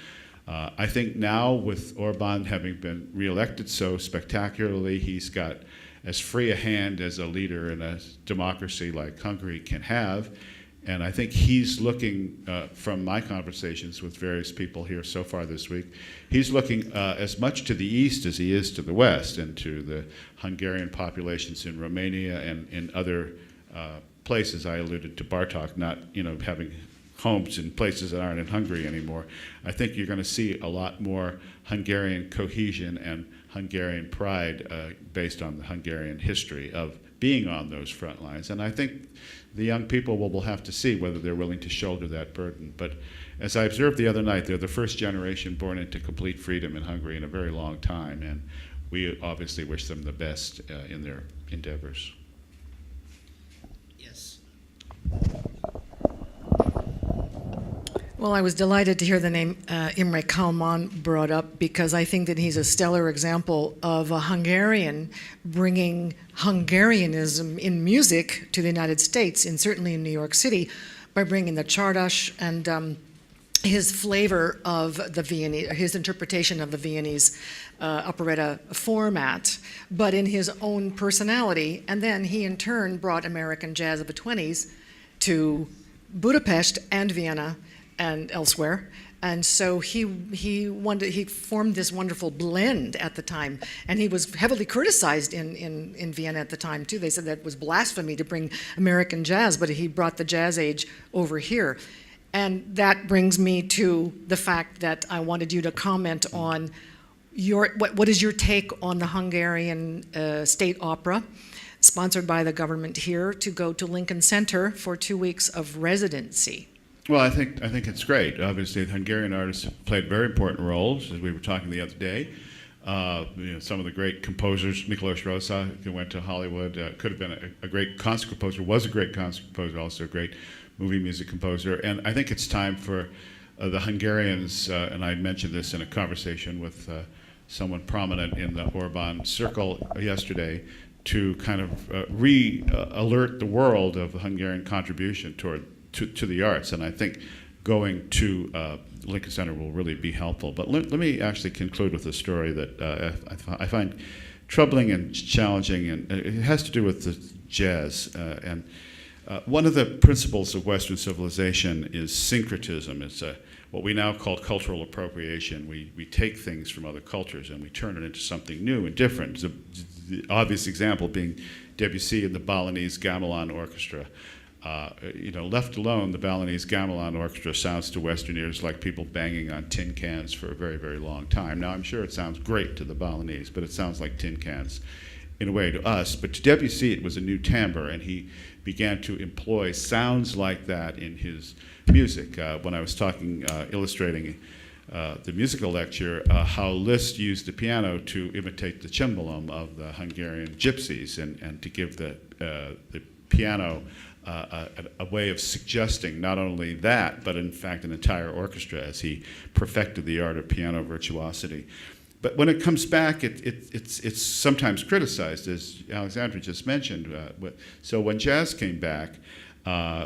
I think now, with Orban having been reelected so spectacularly, he's got as free a hand as a leader in a democracy like Hungary can have. And I think he's looking, from my conversations with various people here so far this week, he's looking as much to the east as he is to the west, and to the Hungarian populations in Romania and in other places. I alluded to Bartok not, having homes in places that aren't in Hungary anymore. I think you're going to see a lot more Hungarian cohesion and Hungarian pride based on the Hungarian history of being on those front lines. And I think the young people will have to see whether they're willing to shoulder that burden. But as I observed the other night, they're the first generation born into complete freedom in Hungary in a very long time. And we obviously wish them the best in their endeavors. Yes. Well, I was delighted to hear the name Imre Kalman brought up, because I think that he's a stellar example of a Hungarian bringing Hungarianism in music to the United States, and certainly in New York City, by bringing the Csardas and his flavor of the Viennese, his interpretation of the Viennese operetta format, but in his own personality. And then he in turn brought American jazz of the 20s to Budapest and Vienna and elsewhere. And so he formed this wonderful blend at the time, and he was heavily criticized in Vienna at the time too. They said that it was blasphemy to bring American jazz, but he brought the jazz age over here. And that brings me to the fact that I wanted you to comment on what is your take on the Hungarian State Opera, sponsored by the government here, to go to Lincoln Center for 2 weeks of residency? Well, I think it's great. Obviously, the Hungarian artists have played very important roles, as we were talking the other day. Some of the great composers, Miklos Rosa, who went to Hollywood, could have been a great concert composer, was a great concert composer, also a great movie music composer. And I think it's time for the Hungarians, and I mentioned this in a conversation with someone prominent in the Orban circle yesterday, to kind of re-alert the world of the Hungarian contribution to the arts. And I think going to Lincoln Center will really be helpful. But let me actually conclude with a story that I find troubling and challenging, and it has to do with the jazz. One of the principles of Western civilization is syncretism. It's what we now call cultural appropriation. We take things from other cultures and we turn it into something new and different. The obvious example being Debussy and the Balinese Gamelan Orchestra. Left alone, the Balinese Gamelan Orchestra sounds to Western ears like people banging on tin cans for a very, very long time. Now, I'm sure it sounds great to the Balinese, but it sounds like tin cans in a way to us. But to Debussy, it was a new timbre, and he began to employ sounds like that in his music. When I was illustrating the musical lecture, how Liszt used the piano to imitate the cimbalom of the Hungarian gypsies, and to give the piano a way of suggesting not only that, but in fact an entire orchestra, as he perfected the art of piano virtuosity. But when it comes back, it's sometimes criticized, as Alexandra just mentioned. So when jazz came back,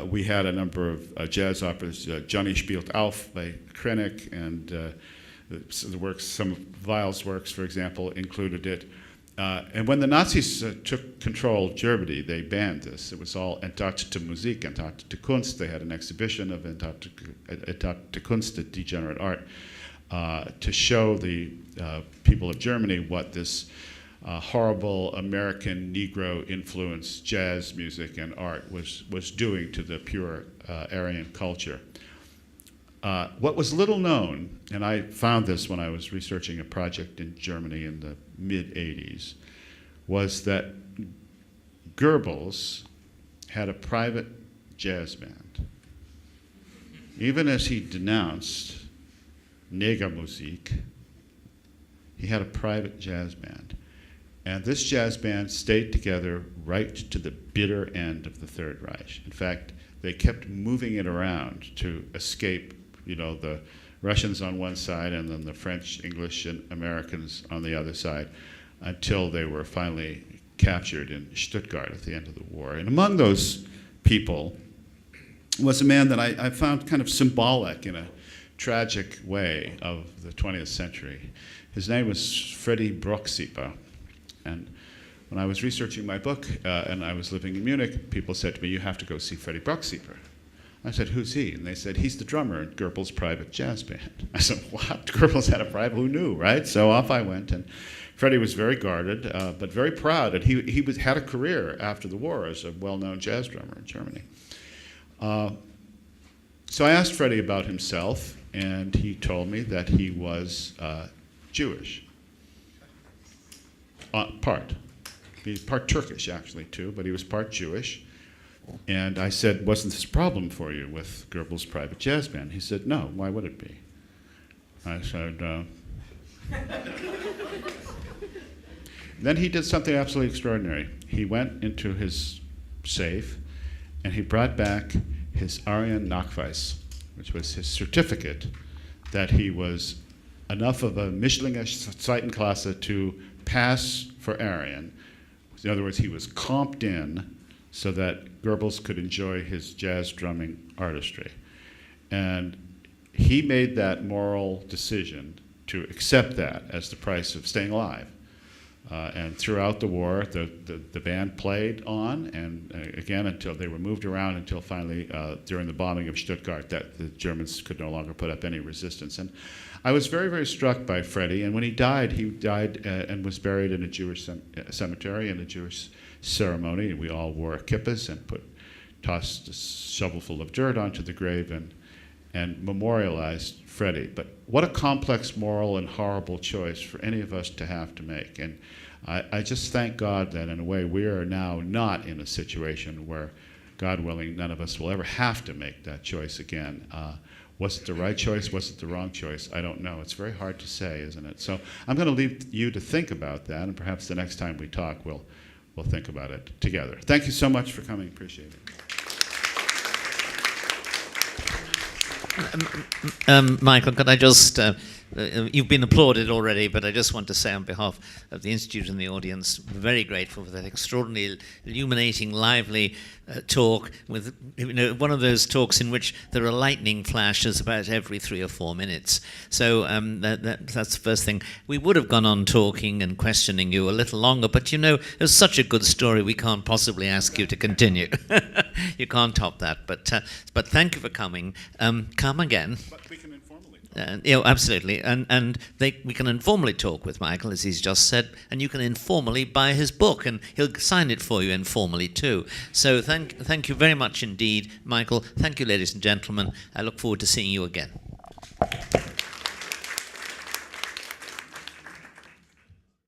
we had a number of jazz operas. Johnny Spielt Auf by Krenek, and some of Weil's works, for example, included it. And when the Nazis took control of Germany, they banned this. It was all Entartete Musik, Entartete Kunst. They had an exhibition of Entartete Kunst, a degenerate art, to show the people of Germany what this horrible American Negro-influenced jazz music and art was doing to the pure Aryan culture. What was little known, and I found this when I was researching a project in Germany in the mid-'80s, was that Goebbels had a private jazz band. Even as he denounced Negermusik, he had a private jazz band. And this jazz band stayed together right to the bitter end of the Third Reich. In fact, they kept moving it around to escape, the Russians on one side and then the French, English, and Americans on the other side, until they were finally captured in Stuttgart at the end of the war. And among those people was a man that I found kind of symbolic in a tragic way of the 20th century. His name was Freddie Brocksieper. And when I was researching my book and I was living in Munich, people said to me, "You have to go see Freddie Brocksieper." I said, "Who's he?" And they said, "He's the drummer in Goebbels' private jazz band." I said, "What? Goebbels had a private? Who knew, right?" So off I went, and Freddie was very guarded, but very proud. And he had a career after the war as a well-known jazz drummer in Germany. So I asked Freddie about himself, and he told me that he was Jewish. He's part Turkish, actually, too, but he was part Jewish. And I said, "Wasn't this a problem for you with Goebbels' private jazz band?" He said, "No, why would it be?" I said, Then he did something absolutely extraordinary. He went into his safe and he brought back his Aryan Nachweis, which was his certificate that he was enough of a Michelin Zeitenklasse to pass for Aryan. In other words, he was comped in so that Goebbels could enjoy his jazz drumming artistry. And he made that moral decision to accept that as the price of staying alive. And throughout the war, the band played on, and again, until they were moved around until finally, during the bombing of Stuttgart, that the Germans could no longer put up any resistance. And I was very, very struck by Freddie, and when he died and was buried in a Jewish cemetery in a Jewish ceremony, and we all wore kippahs and tossed a shovelful of dirt onto the grave and memorialized Freddie. But what a complex moral and horrible choice for any of us to have to make. And I just thank God that in a way we are now not in a situation where, God willing, none of us will ever have to make that choice again. Was it the right choice? Was it the wrong choice? I don't know. It's very hard to say, isn't it? So I'm going to leave you to think about that, and perhaps the next time we talk, we'll think about it together. Thank you so much for coming. Appreciate it. Michael, could I just, you've been applauded already, but I just want to say on behalf of the Institute and the audience, we're very grateful for that extraordinarily illuminating, lively talk, with one of those talks in which there are lightning flashes about every 3 or 4 minutes. So that's the first thing. We would have gone on talking and questioning you a little longer, but it's such a good story, we can't possibly ask you to continue. You can't top that, but thank you for coming. Come again. But we can informally talk. Absolutely. And we can informally talk with Michael, as he's just said, and you can informally buy his book, and he'll sign it for you informally too. So thank you very much indeed, Michael. Thank you, ladies and gentlemen. I look forward to seeing you again.